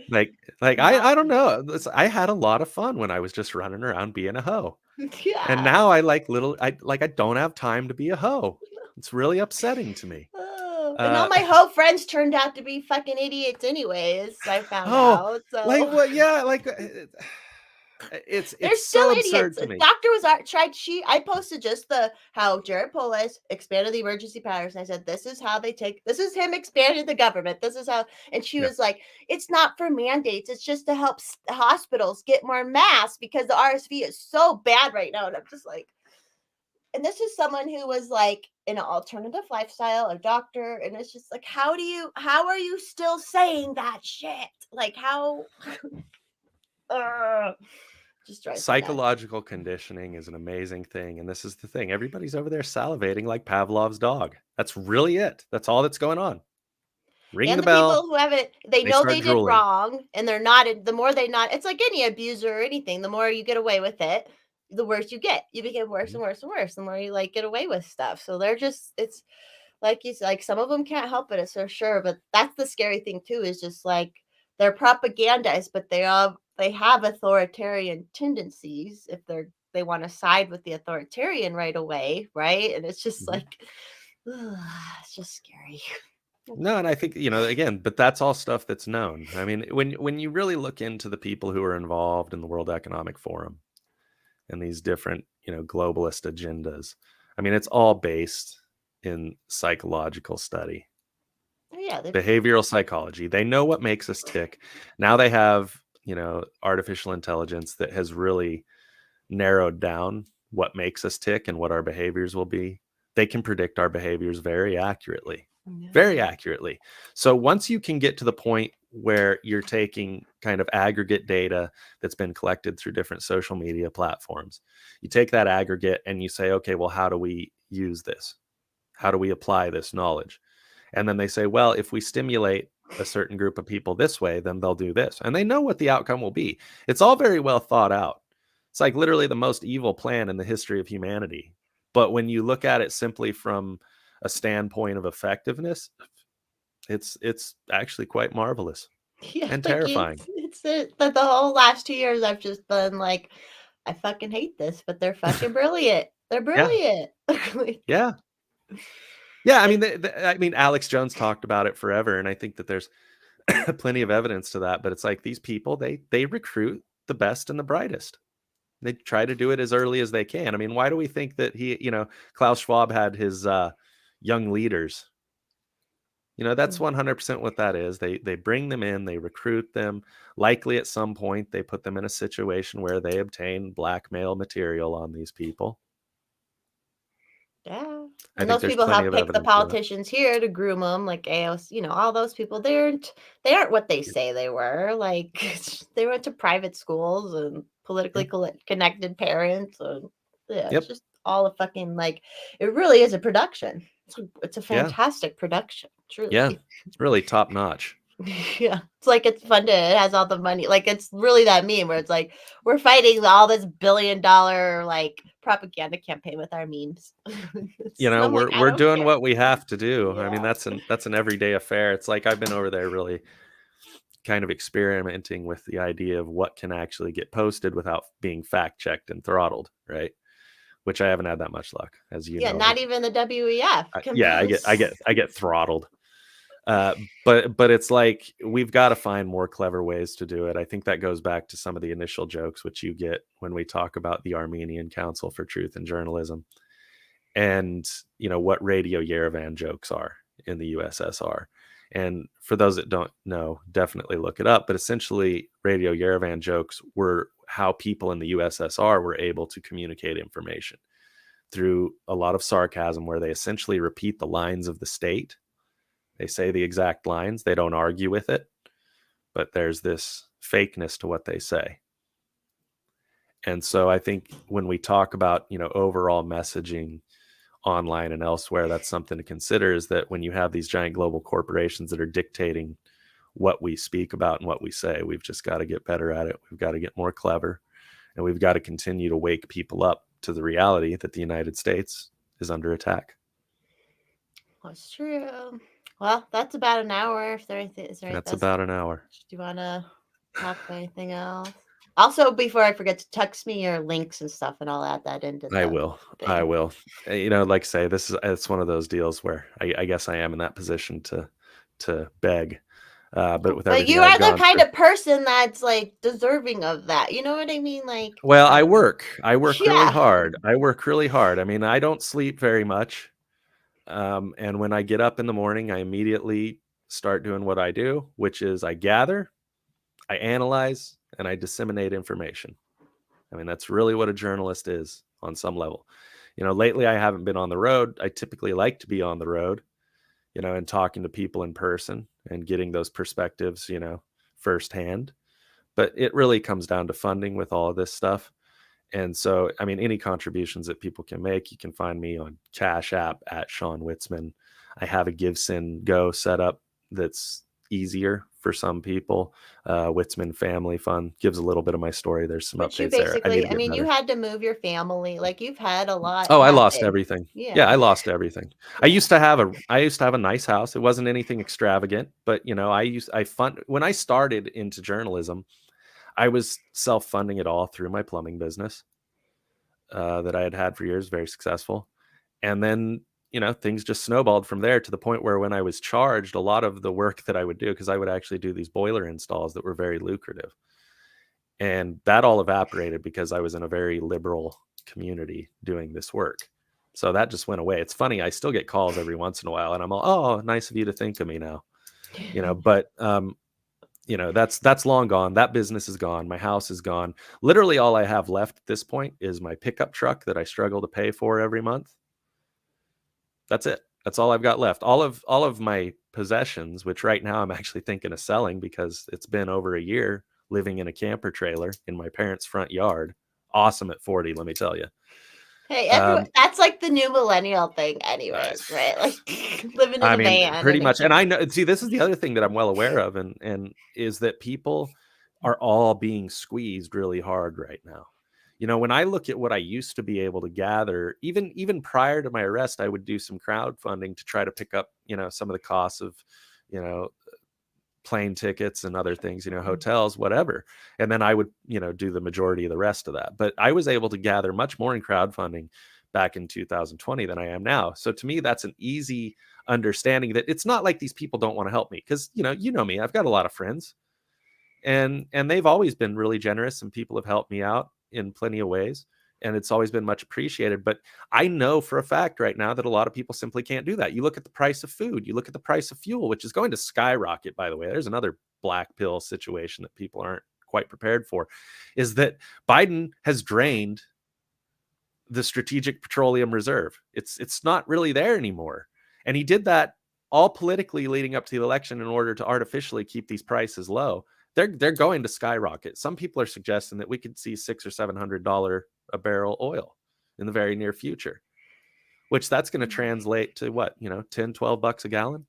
I don't know. I had a lot of fun when I was just running around being a hoe. yeah. And now I don't have time to be a hoe. It's really upsetting to me. And all my hoe friends turned out to be fucking idiots anyways, I found out. So like what? Yeah, like it's they're so still absurd idiots. to me. Doctor was tried. I posted just how Jared Polis expanded the emergency powers, and I said, "This is how they take. This is him expanding the government. This is how." And she was like, "It's not for mandates. It's just to help hospitals get more masks because the RSV is so bad right now." And I'm just like, and this is someone who was like in an alternative lifestyle, a doctor, and it's just like, how are you still saying that shit? Like how? Just drives Psychological conditioning is an amazing thing, and this is the thing. Everybody's over there salivating like Pavlov's dog. That's really it. That's all that's going on. Ring and the the people bell. who have it, they know start they did drooling. wrong, and they're not. The more they not, it's like any abuser or anything. The more you get away with it, the worse you get. You become worse and worse and worse. The more you like get away with stuff. So they're just, it's like you said, like some of them can't help it. It's for sure. But that's the scary thing too. Is just like they're propagandists, but they have authoritarian tendencies. If they want to side with the authoritarian right away, right? And it's just like, it's just scary. No, and I think, again, but that's all stuff that's known. I mean, when you really look into the people who are involved in the World Economic Forum and these different, globalist agendas, I mean, it's all based in psychological study. Yeah, Behavioral psychology. They know what makes us tick. Now they have, artificial intelligence that has really narrowed down what makes us tick and what our behaviors will be. They can predict our behaviors very accurately. Very accurately. So once you can get to the point where you're taking kind of aggregate data that's been collected through different social media platforms, you take that aggregate and you say, okay, well, how do we use this? How do we apply this knowledge? And then they say, well, if we stimulate a certain group of people this way, then they'll do this. And they know what the outcome will be. It's all very well thought out. It's like literally the most evil plan in the history of humanity. But when you look at it simply from a standpoint of effectiveness, it's actually quite marvelous and terrifying. It's it. But the whole last 2 years, I've just been like, I fucking hate this, but they're fucking brilliant. They're brilliant. Yeah. Yeah. I mean, Alex Jones talked about it forever, and I think that there's plenty of evidence to that. But it's like these people, they recruit the best and the brightest. They try to do it as early as they can. I mean, why do we think that Klaus Schwab had his young leaders? That's 100% what that is. They bring them in, they recruit them. Likely at some point, they put them in a situation where they obtain blackmail material on these people. Yeah. I And think those there's people plenty have of picked the evidence for that. politicians here to groom them, like AOC, all those people. They aren't what they say they were. Like they went to private schools and politically connected parents. And it's just all a fucking like. It really is a production. It's a fantastic production. Truly. Yeah, it's really top notch. Yeah, it's like it's funded. It has all the money. Like it's really that meme where it's like we're fighting all this $1 billion like propaganda campaign with our memes. You know, I'm like, I we're don't doing care. what we have to do. I mean, Yeah. that's an everyday affair. It's like I've been over there really kind of experimenting with the idea of what can actually get posted without being fact checked and throttled, right? Which I haven't had that much luck, as you Yeah, know. not even the WEF can Yeah, post. I get throttled. But it's like we've got to find more clever ways to do it. I think that goes back to some of the initial jokes which you get when we talk about the Armenian Council for Truth and Journalism, and what Radio Yerevan jokes are in the USSR. And for those that don't know, definitely look it up. But essentially, Radio Yerevan jokes were how people in the USSR were able to communicate information through a lot of sarcasm, where they essentially repeat the lines of the state. They say the exact lines, they don't argue with it, but there's this fakeness to what they say. And so I think when we talk about, overall messaging online and elsewhere, that's something to consider, is that when you have these giant global corporations that are dictating what we speak about and what we say, we've just got to get better at it. We've got to get more clever, and we've got to continue to wake people up to the reality that the United States is under attack. That's true. Well, that's about an hour. If there anything, is there That's anything else? about an hour. Do you want to talk about anything else? Also, before I forget to text me your links and stuff, and I'll add that into I the will. I thing. will. Like I say, it's one of those deals where I guess I am in that position to beg. But with But you everything are I've the gone kind through, of person that's like deserving of that. You know what I mean? Like, well, I work really yeah. hard. I work really hard. I mean, I don't sleep very much. And when I get up in the morning, I immediately start doing what I do, which is I gather, I analyze, and I disseminate information. I mean, that's really what a journalist is on some level. Lately I haven't been on the road. I typically like to be on the road, and talking to people in person and getting those perspectives, firsthand. But it really comes down to funding with all of this stuff. And so, I mean, any contributions that people can make, you can find me on Cash App at Shawn Witzeman. I have a Give, Send, Go setup that's easier for some people. Witzeman Family Fund gives a little bit of my story. There's some But you updates there. I need basically, to I get mean, you better. had to move your family. Like, you've had a lot Oh, I lost happen. everything. Yeah, Yeah. I lost everything. I Yeah. used to have a nice house. It wasn't anything extravagant, but when I started into journalism, I was self-funding it all through my plumbing business that I had for years, very successful. And then, things just snowballed from there, to the point where when I was charged, a lot of the work that I would do, because I would actually do these boiler installs that were very lucrative, and that all evaporated because I was in a very liberal community doing this work. So that just went away. It's funny, I still get calls every once in a while, and I'm all, oh, nice of you to think of me now. But that's long gone. That business is gone. My house is gone. Literally all I have left at this point is my pickup truck that I struggle to pay for every month. That's it. That's all I've got left. All of my possessions, which right now I'm actually thinking of selling, because it's been over a year living in a camper trailer in my parents' front yard. Awesome at 40, let me tell you. Hey, everyone, Um, that's like the new millennial thing, uh, anyways, right? Like living in I a mean, van pretty and a much. And camper. I know, see, this is the other thing that I'm well aware of, and is that people are all being squeezed really hard right now. When I look at what I used to be able to gather, even prior to my arrest, I would do some crowdfunding to try to pick up, some of the costs of, you know, plane tickets and other things, hotels, whatever. And then I would, do the majority of the rest of that. But I was able to gather much more in crowdfunding back in 2020 than I am now. So to me, that's an easy understanding that it's not like these people don't want to help me, because, you know me, I've got a lot of friends, and they've always been really generous, and people have helped me out in plenty of ways, and it's always been much appreciated. But I know for a fact right now that a lot of people simply can't do that. You look at the price of food, you look at the price of fuel, which is going to skyrocket, by the way. There's another black pill situation that people aren't quite prepared for, is that Biden has drained the strategic petroleum reserve. It's not really there anymore, and he did that all politically leading up to the election in order to artificially keep these prices low. They're going to skyrocket. Some people are suggesting that we could see $600 or $700 a barrel oil in the very near future, which that's going to translate to what, $10, $12 a gallon.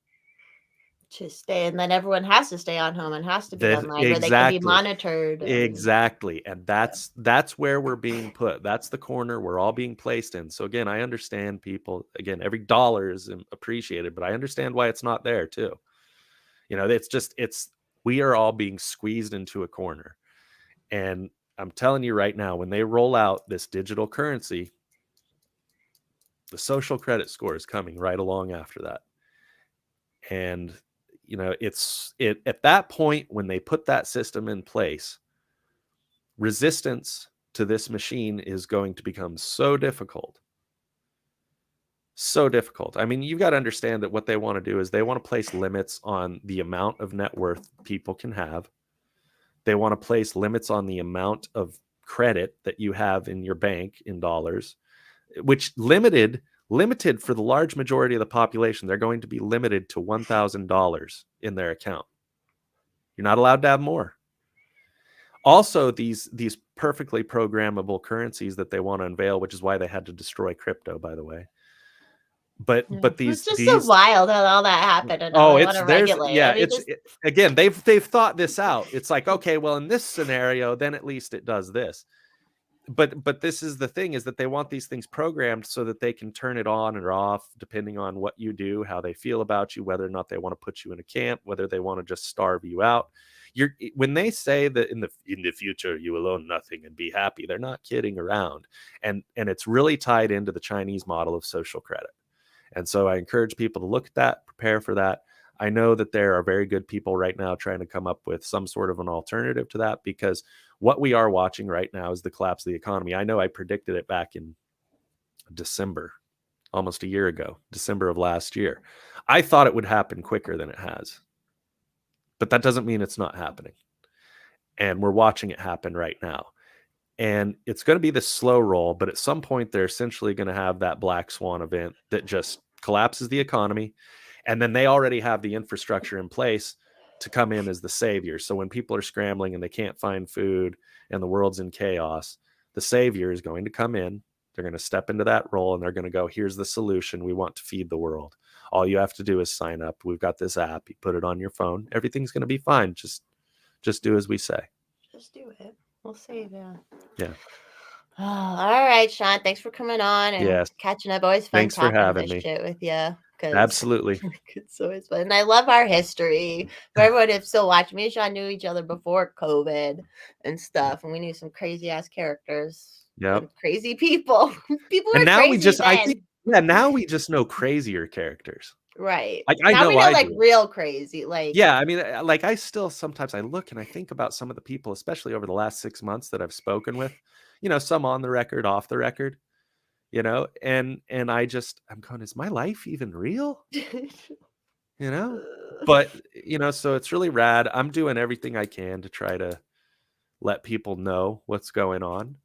to stay, and then everyone has to stay on home and has to be online where they can be Exactly. monitored. Exactly. And that's where we're being put. That's the corner we're all being placed in. So again, I understand people, again, every dollar is appreciated, but I understand why it's not there too. It's we are all being squeezed into a corner. And I'm telling you right now, when they roll out this digital currency, the social credit score is coming right along after that. And it at that point when they put that system in place, resistance to this machine is going to become so difficult. So difficult. I mean, you've got to understand that what they want to do is they want to place limits on the amount of net worth people can have. They want to place limits on the amount of credit that you have in your bank in dollars, which limited for the large majority of the population. They're going to be limited to $1,000 in their account. You're not allowed to have more. Also, these perfectly programmable currencies that they want to unveil, which is why they had to destroy crypto, by the way. But it's just so wild how all that happened, and oh, they want to regulate. I mean, again, they've thought this out. It's like, okay, well, in this scenario, then at least it does this. But this is the thing, is that they want these things programmed so that they can turn it on or off depending on what you do, how they feel about you, whether or not they want to put you in a camp, whether they want to just starve you out. When they say that in the future you will own nothing and be happy, they're not kidding around. And it's really tied into the Chinese model of social credit. And so I encourage people to look at that, prepare for that. I know that there are very good people right now trying to come up with some sort of an alternative to that, because what we are watching right now is the collapse of the economy. I know I predicted it back in December, almost a year ago, December of last year. I thought it would happen quicker than it has, but that doesn't mean it's not happening. And we're watching it happen right now. And it's going to be this slow roll, but at some point they're essentially going to have that black swan event that just collapses the economy. And then they already have the infrastructure in place to come in as the savior. So when people are scrambling and they can't find food and the world's in chaos, the savior is going to come in. They're going to step into that role and they're going to go, here's the solution. We want to feed the world. All you have to do is sign up. We've got this app. You put it on your phone. Everything's going to be fine. Just do as we say. Just do it. We'll see. Yeah. Oh, all right, Shawn. Thanks for coming on and catching up. Always fun Thanks for talking having this me. shit with you. Absolutely. It's always fun. And I love our history. For everyone who's still watching, me and Shawn knew each other before COVID and stuff, and we knew some crazy ass characters. Yep. Crazy people. People and were now crazy now we just know crazier characters. Right. Like now we know like real crazy. Like, yeah, I mean, like I still sometimes I look and I think about some of the people, especially over the last 6 months, that I've spoken with, some on the record, off the record, and I'm going, is my life even real? But so it's really rad. I'm doing everything I can to try to let people know what's going on.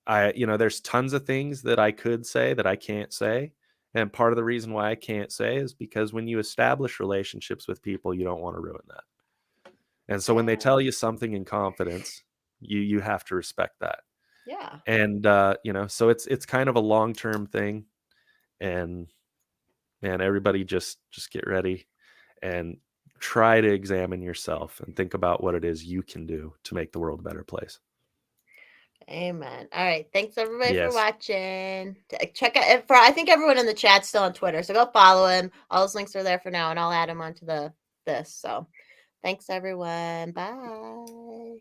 There's tons of things that I could say that I can't say. And part of the reason why I can't say is because when you establish relationships with people, you don't want to ruin that. And so when they tell you something in confidence, you have to respect that. Yeah. And so it's kind of a long-term thing. And man, everybody just get ready and try to examine yourself and think about what it is you can do to make the world a better place. Amen. All right. Thanks everybody for watching. Check out I think everyone in the chat's still on Twitter, so go follow him. All those links are there for now, and I'll add him onto this. So thanks everyone. Bye.